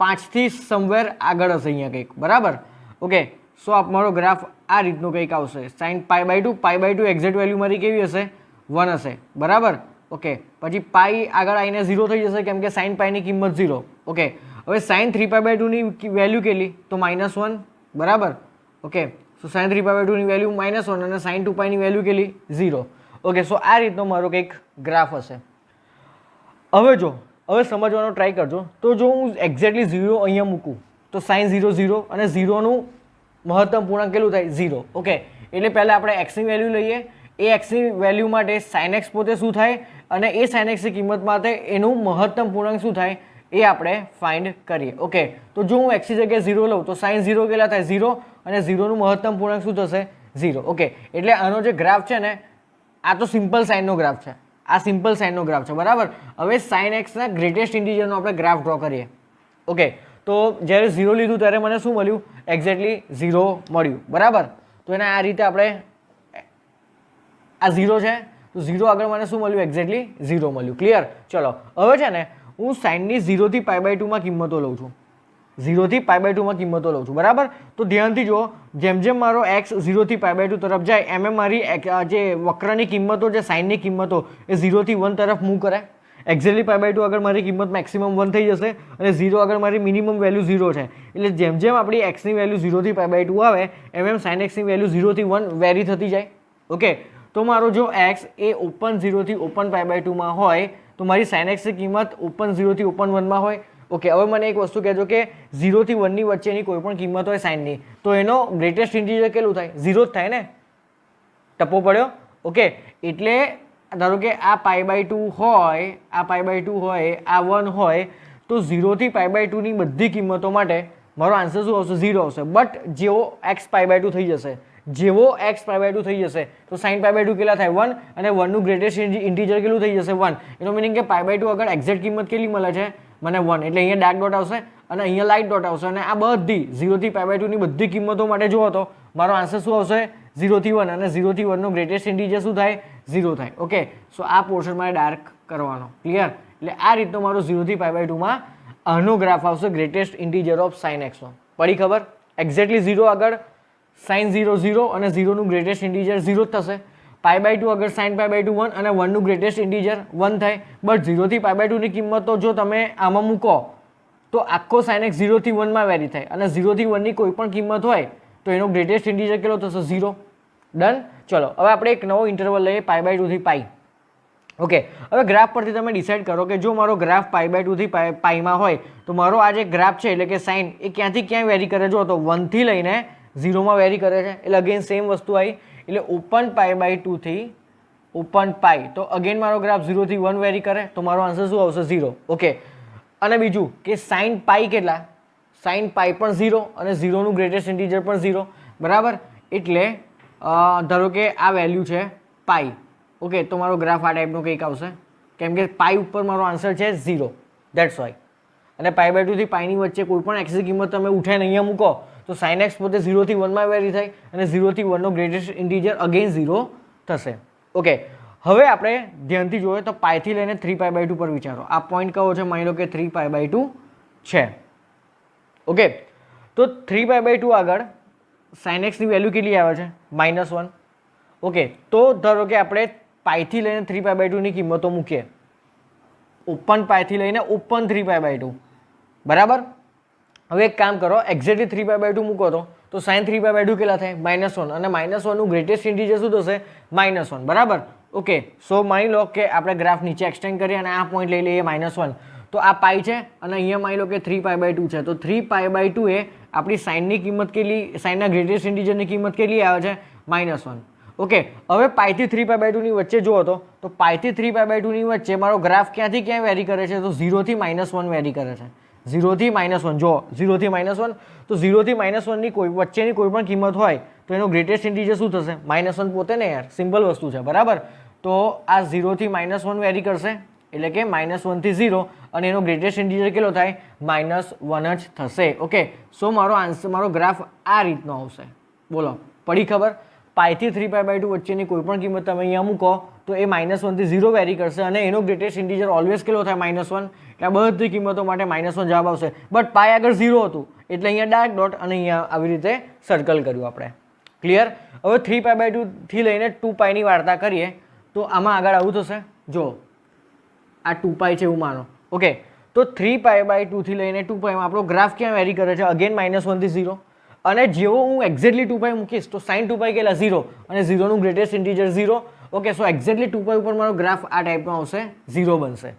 5 થી સમવેર આગળ હશે અહીંયા કંઈક. બરાબર. ઓકે, સો મારો ગ્રાફ આ રીતનું કંઈક આવશે. સાઇન π/2 એક્ઝેક્ટ વેલ્યુ મારી કેવી હશે? 1 હશે. બરાબર. ઓકે, પછી પાઈ આગળ આવીને 0 થઈ જશે કેમ કે સાઇન પાઈની કિંમત 0. ઓકે, હવે સાઇન 3π/2 ની વેલ્યુ કેટલી? તો -1. બરાબર. ઓકે, સો સાઇન 3π/2 ની વેલ્યુ -1 અને સાઇન 2π ની વેલ્યુ કેટલી? 0. ઓકે, સો આ રીતનો મારો કંઈક ગ્રાફ હશે. હવે જો હવે સમજવાનો ટ્રાય કરજો. તો જો હું એક્ઝેક્ટલી 0 અહીંયા મૂકું તો સાઇન 0 0 અને 0નું મહત્તમ પૂર્ણાંક કેટલું થાય? 0. ઓકે, એટલે પહેલાં આપણે એક્સની વેલ્યુ લઈએ. એ એક્સની વેલ્યુ માટે સાઇન એક્સ પોતે શું થાય અને એ સાઇન એક્સની કિંમત માટે એનું મહત્તમ પૂર્ણાંક શું થાય એ આપણે ફાઇન્ડ કરીએ. ઓકે, તો જો હું એક્સની જગ્યાએ 0 લઉં તો સાઇન 0 કેટલા થાય? 0, અને 0નું મહત્તમ પૂર્ણાંક શું થશે? 0. ઓકે, એટલે આનો જે ગ્રાફ છે ને, આ તો સિમ્પલ સાઇનનો ગ્રાફ છે. આ સિમ્પલ સાઇનનો ગ્રાફ છે. બરાબર. હવે સાઇન એક્સના ગ્રેટેસ્ટ ઇન્ટીજરનો આપણે ગ્રાફ ડ્રો કરીએ. ઓકે, તો જ્યારે 0 લીધું ત્યારે મને શું મળ્યું? એક્ઝેક્ટલી 0 મળ્યું. બરાબર. તો એને આ રીતે આપણે, આ 0 છે તો 0 આગળ મને શું મળ્યું? એક્ઝેક્ટલી 0 મળ્યું. ક્લિયર? ચલો, હવે છે ને હું સાઇનની 0 થી π/2 માં કિંમતો લઉં છું. 0 થી π/2 માં કિંમતો લઉં છું. બરાબર. તો ધ્યાનથી જુઓ, જેમ જેમ મારો એક્સ 0 થી π/2 તરફ જાય એમ મારી જે વક્રની કિંમતો, જે સાઇનની કિંમતો એ 0 થી 1 તરફ મૂવ કરે. એક્ઝેક્ટલી π/2 આગળ મારી કિંમત મેક્સિમમ 1 થઈ જશે અને 0 આગળ મારી મિનિમમ વેલ્યુ 0 છે. એટલે જેમ જેમ આપણી એક્સની વેલ્યુ 0 થી π/2 આવે એમ સાઇન એક્સની વેલ્યુ 0 થી 1 વેરી થતી જાય. ઓકે, તો મારો જો એક્સ એ ઓપન 0 થી ઓપન π/2 માં હોય તો મારી સાઇન એક્સની કિંમત ઓપન 0 થી ઓપન 1 માં હોય. ઓકે, હવે મને એક વસ્તુ કહેજો કે 0 થી 1 ની વચ્ચેની કોઈ પણ કિંમત હોય સાઇનની તો એનો ગ્રેટેસ્ટ ઇન્ટીજર કેટલું થાય? 0 જ થાય ને. ટપ્પો પડ્યો. ઓકે, એટલે ધારો કે આ π/2 હોય, આ π/2 હોય, આ 1 હોય, તો 0 થી π/2 ની બધી કિંમતો માટે મારો આન્સર શું આવશે? 0 આવશે. બટ જેવો x π/2 થઈ જશે, જેવો x π/2 થઈ જશે તો sin π/2 કેટલા થાય? 1, અને 1 નું ગ્રેટેસ્ટ ઇન્ટીજર કેટલું થઈ જશે? 1. એનો મિનિંગ કે π/2 આગળ એક્ઝેક્ટ કિંમત કેટલી મળે છે મને? 1. એટલે અહીંયા ડાર્ક ડોટ આવશે અને અહીંયા લાઇટ ડોટ આવશે, અને આ બધી 0 થી π/2 ની બધી કિંમતો માટે જુઓ તો મારો આન્સર શું આવશે? 0 થી 1, અને 0 થી 1 નો ગ્રેટેસ્ટ ઇન્ટીજર શું થાય? 0 થાય. ઓકે, સો આ પોર્શન મારે ડાર્ક કરવાનો. ક્લિયર? એટલે આ રીતનો મારો 0 થી π/2 માં આનો ગ્રાફ આવશે, greatest integer of sin x નો. પડી ખબર? એક્ઝેક્ટલી 0 આગળ sin 0 0, અને 0 નું ગ્રેટેસ્ટ ઇન્ટીજર 0 જ થશે. π/2 આગળ sin π/2 1, અને 1 નું ગ્રેટેસ્ટ ઇન્ટીજર 1 થાય. બટ 0 થી π/2 ની કિંમત તો જો તમે આમાં મૂકો તો આખો sin x 0 થી 1 માં વેરી થાય, અને 0 થી 1 ની કોઈ પણ કિંમત હોય તો એનો ગ્રેટેસ્ટ ઇન્ટીજર કેટલો થશે? 0. ડન. ચલો હવે આપણે એક નવો ઇન્ટરવલ લઈએ π/2 થી π. ઓકે, હવે ગ્રાફ પરથી તમે ડિસાઇડ કરો કે જો મારો ગ્રાફ π/2 થી π માં હોય તો મારો આ જે ગ્રાફ છે એટલે કે સાઇન એ ક્યાંથી ક્યાં વેરી કરે? જો તો 1 થી લઈને 0 માં વેરી કરે છે. એટલે અગેન સેમ વસ્તુ આવી, એટલે ઓપન π/2 થી ઓપન π, તો અગેન મારો ગ્રાફ 0 થી 1 વેરી કરે તો મારો આન્સર શું આવશે? 0. ઓકે, અને બીજું કે sin π કેટલા? sin π પણ 0, અને 0 નું ગ્રેટેસ્ટ ઇન્ટીજર પણ 0. બરાબર? એટલે ધારો કે આ વેલ્યુ છે π. ઓકે, તો મારો ગ્રાફ આ ટાઈપનો કંઈક આવશે, કેમ કે π ઉપર મારો આન્સર છે 0. That's why. અને π/2 થી π ની વચ્ચે કોઈ પણ x ની કિંમત તમે ઉઠાઈને અહીંયા મૂકો તો sin x પોતે 0 થી 1 માં વેરી થાય, અને 0 થી 1 નો ગ્રેટેસ્ટ ઇન્ટીજર અગેન 0 થશે. ઓકે, હવે આપણે ધ્યાનથી જોઈએ તો π થી લઈને 3π/2 પર વિચારો. આ પોઈન્ટ કયો છે? માની લો કે 3π/2 છે. ઓકે, તો 3π/2 આગળ sin x ની વેલ્યુ કેટલી આવે છે? -1. ઓકે, તો ધારો કે આપણે π થી લઈને 3π/2 ની કિંમતો મૂકીએ, ઓપન π થી લઈને ઓપન 3π/2. બરાબર? હવે એક કામ કરો, એક્ઝેક્ટલી 3π/2 મૂકો તો sin 3π/2 કેટલા થાય? -1, અને -1 નું ગ્રેટેસ્ટ ઇન્ટીજર શું થશે? -1. બરાબર? ઓકે, સો માની લો કે આપણે ગ્રાફ નીચે એક્સટેન્ડ કરીએ અને આ પોઈન્ટ લઈ લઈએ -1, તો આ π છે અને અહીંયા માની લો કે 3π/2 છે, તો 3π/2 એ આપણી સાઇનની કિંમત કેટલી? સાઇનના ગ્રેટેસ્ટ ઇન્ટીજરની કિંમત કેટલી આવે છે? -1. ઓકે, હવે π થી 3π/2 ની વચ્ચે જુઓ તો π થી 3π/2 ની વચ્ચે મારો ગ્રાફ ક્યાંથી ક્યાં વેરી કરે છે? તો 0 થી -1 વેરી કરે છે. 0 થી -1, જો 0 થી -1, તો 0 થી -1 ની કોઈ વચ્ચેની કોઈ પણ કિંમત હોય તો એનો ગ્રેટેસ્ટ ઇન્ટીજર શું થશે? -1 પોતે ને યાર, સિમ્પલ વસ્તુ છે. બરાબર? તો આ 0 થી -1 વેરી કરશે, એટલે કે -1 થી 0, અને એનો ગ્રેટેસ્ટ ઇન્ટીજર કેટલો થાય? -1 જ થશે. ઓકે, સો મારો આન્સર, મારો ગ્રાફ આ રીતનો આવશે. બોલો, પડી ખબર? π થી 3π/2 વચ્ચેની કોઈ પણ કિંમત તમે અહીંયા મૂકો તો એ -1 થી 0 વેરી કરશે, અને એનો ગ્રેટેસ્ટ ઇન્ટીજર ઓલવેઝ કેટલો થાય? -1. એટલે આ બધી કિંમતો માટે -1 જવાબ આવશે. બટ π આગળ 0 હતું એટલે અહીંયા ડાર્ક ડોટ અને અહીંયા આવી રીતે સર્કલ કર્યું આપણે. ક્લિયર? હવે 3π/2 થી લઈને 2π ની વાર્તા કરીએ તો આમાં આગળ આવું થશે. જો આ 2π છે એવું માનો. ઓકે, તો 3π/2 થી લઈને 2π માં આપણો ગ્રાફ ક્યાં વેરી કરે છે? અગેન -1 થી 0. અને જેવો હું એક્ઝેક્ટલી 2π મૂકીશ તો sin 2π કેટલા? 0, અને 0 નું ગ્રેટેસ્ટ ઇન્ટીજર 0. ઓકે, સો એક્ઝેક્ટલી 2π ઉપર મારો ગ્રાફ આ ટાઈપનો આવશે, 0 બનશે.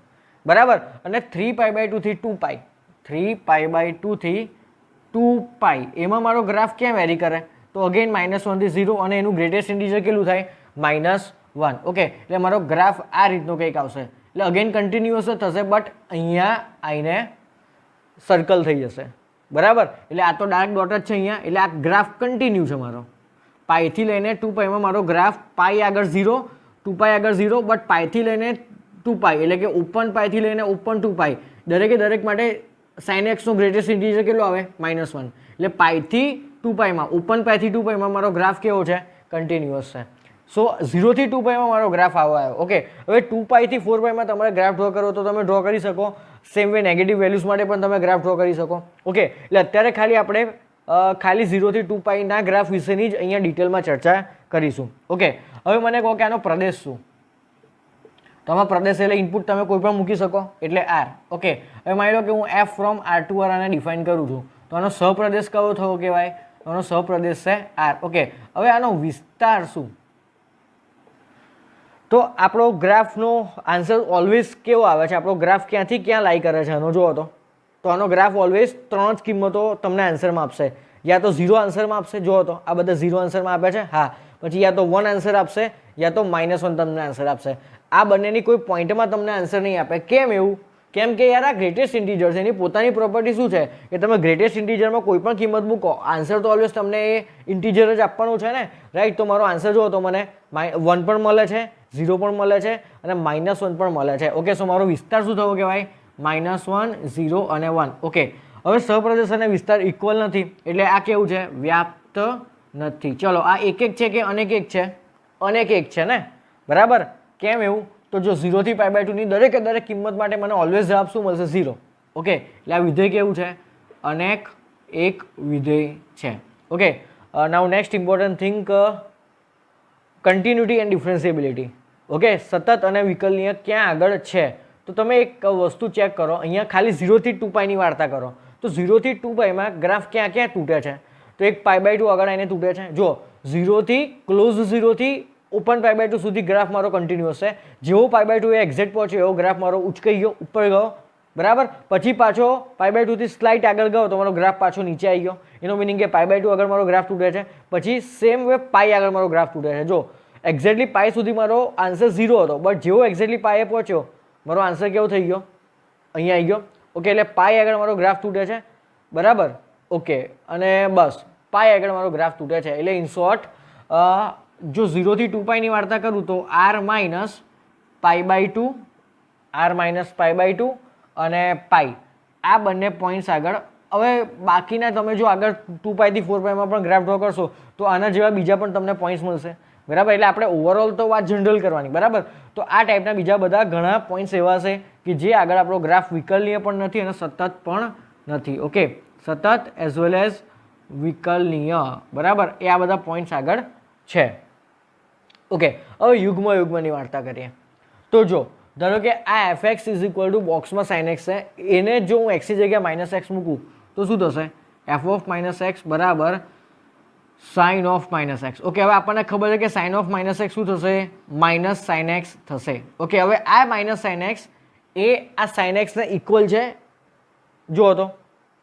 બરાબર? અને 3π/2 થી 2π, 3π/2 થી 2π એમાં મારો ગ્રાફ ક્યાં વેરી કરે? તો અગેન -1 થી 0, અને એનું ગ્રેટેસ્ટ ઇન્ટીજર કેટલું થાય? -1. ઓકે, એટલે મારો ગ્રાફ આ રીતનો કંઈક આવશે. એટલે અગેન કન્ટિન્યુઅસ થશે, બટ અહીંયા આવીને સર્કલ થઈ જશે. બરાબર? એટલે આ તો ડાર્ક ડોટ જ છે અહીંયા, એટલે આ ગ્રાફ કન્ટિન્યુ છે મારો. π થી લઈને 2π માં મારો ગ્રાફ π આગળ 0, 2π આગળ 0, બટ π થી લઈને 2π એટલે કે ઓપન π થી લઈને ઓપન 2π દરેકે દરેક માટે sin x નો ગ્રેટેસ્ટ ઇન્ટીજર કેટલો આવે? -1. એટલે π થી 2π માં, ઓપન π થી 2π માં મારો ગ્રાફ કેવો છે? કન્ટિન્યુઅસ છે. સો 0 થી 2π માં મારો ગ્રાફ આવો આવ્યો. ઓકે, હવે 2π થી 4π માં તમારે ગ્રાફ ડ્રો કરવો તો તમે ડ્રો કરી શકો. સેમ વે નેગેટિવ વેલ્યુઝ માટે પણ તમે ગ્રાફ ડ્રો કરી શકો. ઓકે, એટલે અત્યારે ખાલી આપણે ખાલી 0 થી 2π ના ગ્રાફ વિશેની જ અહીંયા ડિટેલમાં ચર્ચા કરીશું. ઓકે, હવે મને કહો કે આનો પ્રદેશ શું? તો આમાં પ્રદેશ એટલે ઇનપુટ તમે કોઈ પણ મૂકી શકો, એટલે r. ઓકે, હવે માની લો કે હું f from r to r આને ડિફાઇન કરું છું, તો આનો સહપ્રદેશ કયો થયો કહેવાય? આનો સહપ્રદેશ છે r. ઓકે, હવે આનો વિસ્તાર શું? તો આપણો ગ્રાફનો આન્સર ઓલવેઝ કેવો આવે છે? આપણો ગ્રાફ ક્યાંથી ક્યાં લાઈ કરે છે આનો જુઓ તો તો આનો ગ્રાફ ઓલવેઝ 3 જ કિંમતો તમને આન્સરમાં આપશે, યા તો 0 આન્સરમાં આપશે, જો તો આ બધા 0 આન્સરમાં આપે છે, હા, પછી યા તો 1 આન્સર આપશે યા તો -1 તમને આન્સર આપશે. આ બંનેની કોઈ પોઈન્ટમાં તમને આન્સર નહીં આપે. કેમ એવું? કેમ કે યાર આ ગ્રેટેસ્ટ ઇન્ટીજર છે, એની પોતાની પ્રોપર્ટી શું છે કે તમે ગ્રેટેસ્ટ ઇન્ટીજરમાં કોઈ પણ કિંમત મૂકો, આન્સર તો ઓલવેઝ તમને એ ઇન્ટીજર જ આપવાનું છે ને, રાઈટ? તો મારો આન્સર જો તો મને 1 પણ મળે છે, 0 પણ મળે છે અને -1 પણ મળે છે. ઓકે, સો મારો વિસ્તાર શું થવો કહેવાય? -1, 0 અને 1. ઓકે, હવે સહપ્રદેશ અને વિસ્તાર ઇક્વલ નથી એટલે આ કેવું છે? વ્યાપ્ત નથી. ચલો, આ એક છે કે અનેક એક છે? અનેક એક છે ને, બરાબર? કેમ એવું? તો જો 0 થી π/2 ની દરેકે દરેક કિંમત માટે મને ઓલવેઝ જવાબ શું મળશે? 0. ઓકે, એટલે આ વિધેય કેવું છે? અનેક એક વિધેય છે. Okay, now next important thing, continuity and differentiability. Okay, સતત અને વિકલનીય ક્યાં આગળ છે? તો તમે એક વસ્તુ ચેક કરો, અહીંયા ખાલી 0 થી 2π ની વાર્તા કરો તો 0 થી 2π માં ગ્રાફ ક્યાં ક્યાં તૂટે છે? તો એક π/2 આગળ આવીને તૂટે છે. જો 0 થી ક્લોઝ 0 થી ઓપન π/2 સુધી ગ્રાફ મારો કન્ટિન્યુઅસ છે. જેવો π/2 એ એક્ઝેક્ટ પહોંચ્યો એવો ગ્રાફ મારો ઉચકાઈ ગયો, ઉપર ગયો, બરાબર? પછી પાછો π/2 થી સ્લાઇટ આગળ ગયો તો મારો ગ્રાફ પાછો નીચે આવી ગયો. એનો મિનિંગ કે π/2 આગળ મારો ગ્રાફ તૂટે છે, પછી સેમ વે π આગળ મારો ગ્રાફ તૂટે છે. જો એક્ઝેક્ટલી π સુધી મારો આન્સર 0 હતો, બટ જેવો એક્ઝેક્ટલી π એ પહોંચ્યો મારો આન્સર કેવો થઈ ગયો? અહીંયા આવી ગયો. ઓકે, એટલે π આગળ મારો ગ્રાફ તૂટે છે, બરાબર? ઓકે, અને બસ π આગળ મારો ગ્રાફ તૂટે છે. એટલે ઇન શોર્ટ, જો 0 થી 2π ની વાર્તા કરું તો r માઇનસ π/2, r માઇનસ π/2 અને π, આ બંને પોઈન્ટ્સ આગળ. હવે બાકીના તમે જો આગળ 2π થી 4π માં પણ ગ્રાફ ડ્રો કરશો તો આના જેવા બીજા પણ તમને પોઈન્ટ્સ મળશે, બરાબર? એટલે આપણે ઓવરઓલ તો વાત જનરલ કરવાની, બરાબર? તો આ ટાઈપના બીજા બધા ઘણા પોઈન્ટ્સ એવા છે કે જે આગળ આપણો ગ્રાફ વિકલનીય પણ નથી અને સતત પણ નથી. ઓકે, સતત એઝ વેલ એઝ વિકલનીય, બરાબર? એ આ બધા પોઈન્ટ્સ આગળ છે. ઓકે, હવે યુગ્મની વાર્તા કરીએ. તો જો ધારો કે આ fx ઇઝ ઇક્વલ ટુ બોક્સમાં sin x છે, એને જો હું x ની જગ્યાએ -x મૂકું તો શું થશે? f ઓફ -x બરાબર sin ઓફ -x. ઓકે, હવે આપણને ખબર છે કે sin ઓફ -x શું થશે? -sin x થશે. ઓકે, હવે આ -sin x એ આ sin x ને ઇક્વલ છે? જુઓ તો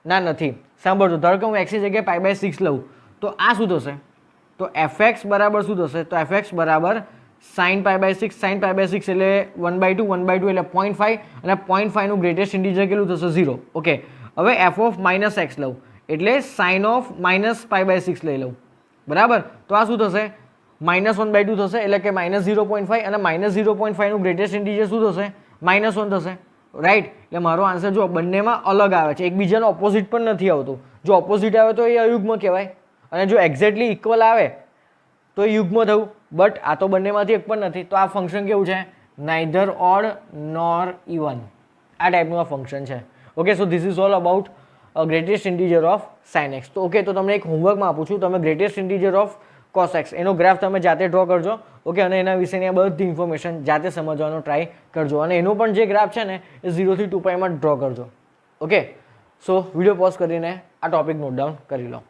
ના, નથી. સાંભળજો, ધારો કે હું x ની જગ્યાએ π/6 લઉં તો આ શું થશે? તો fx બરાબર શું થશે? તો fx બરાબર sin π/6. sin π/6 એટલે 1/2, 1/2 એટલે 0.5 અને 0.5 નું ગ્રેટેસ્ટ ઇન્ટીજર કેટલું થશે? 0. ઓકે, હવે f ઓફ -x લઉં એટલે sin ઓફ -π/6 લઈ લઉં, બરાબર? તો આ શું થશે? -1/2 થશે, એટલે કે -0.5 અને -0.5 નું ગ્રેટેસ્ટ ઇન્ટીજર શું થશે? -1 થશે, રાઈટ? એટલે મારો આન્સર જો બંનેમાં અલગ આવે છે, એકબીજાનો ઓપોઝિટ પણ નથી આવતો. જો ઓપોઝિટ આવે તો એ અયુગ્મ કહેવાય અને જો એક્ઝેક્ટલી ઇક્વલ આવે તો એ યુગ્મ થયું, બટ આ તો બંનેમાંથી એક પણ નથી. તો આ ફંક્શન કેવું છે? નાઇધર ઓડ નોર ઇવન, આ ટાઈપનું આ ફંક્શન છે. Okay, so this is all about greatest integer of sin x. તો ઓકે, તો તમને એક હોમવર્કમાં આપું છું, તમે greatest integer of cos x એનો ગ્રાફ તમે જાતે ડ્રો કરજો. ઓકે, અને એના વિશેની આ બધી ઇન્ફોર્મેશન જાતે સમજવાનો ટ્રાય કરજો અને એનો પણ જે ગ્રાફ છે ને એ 0 થી 2π માં ડ્રો કરજો. ઓકે, સો વિડીયો પોઝ કરીને આ ટોપિક નોટ ડાઉન કરી લો.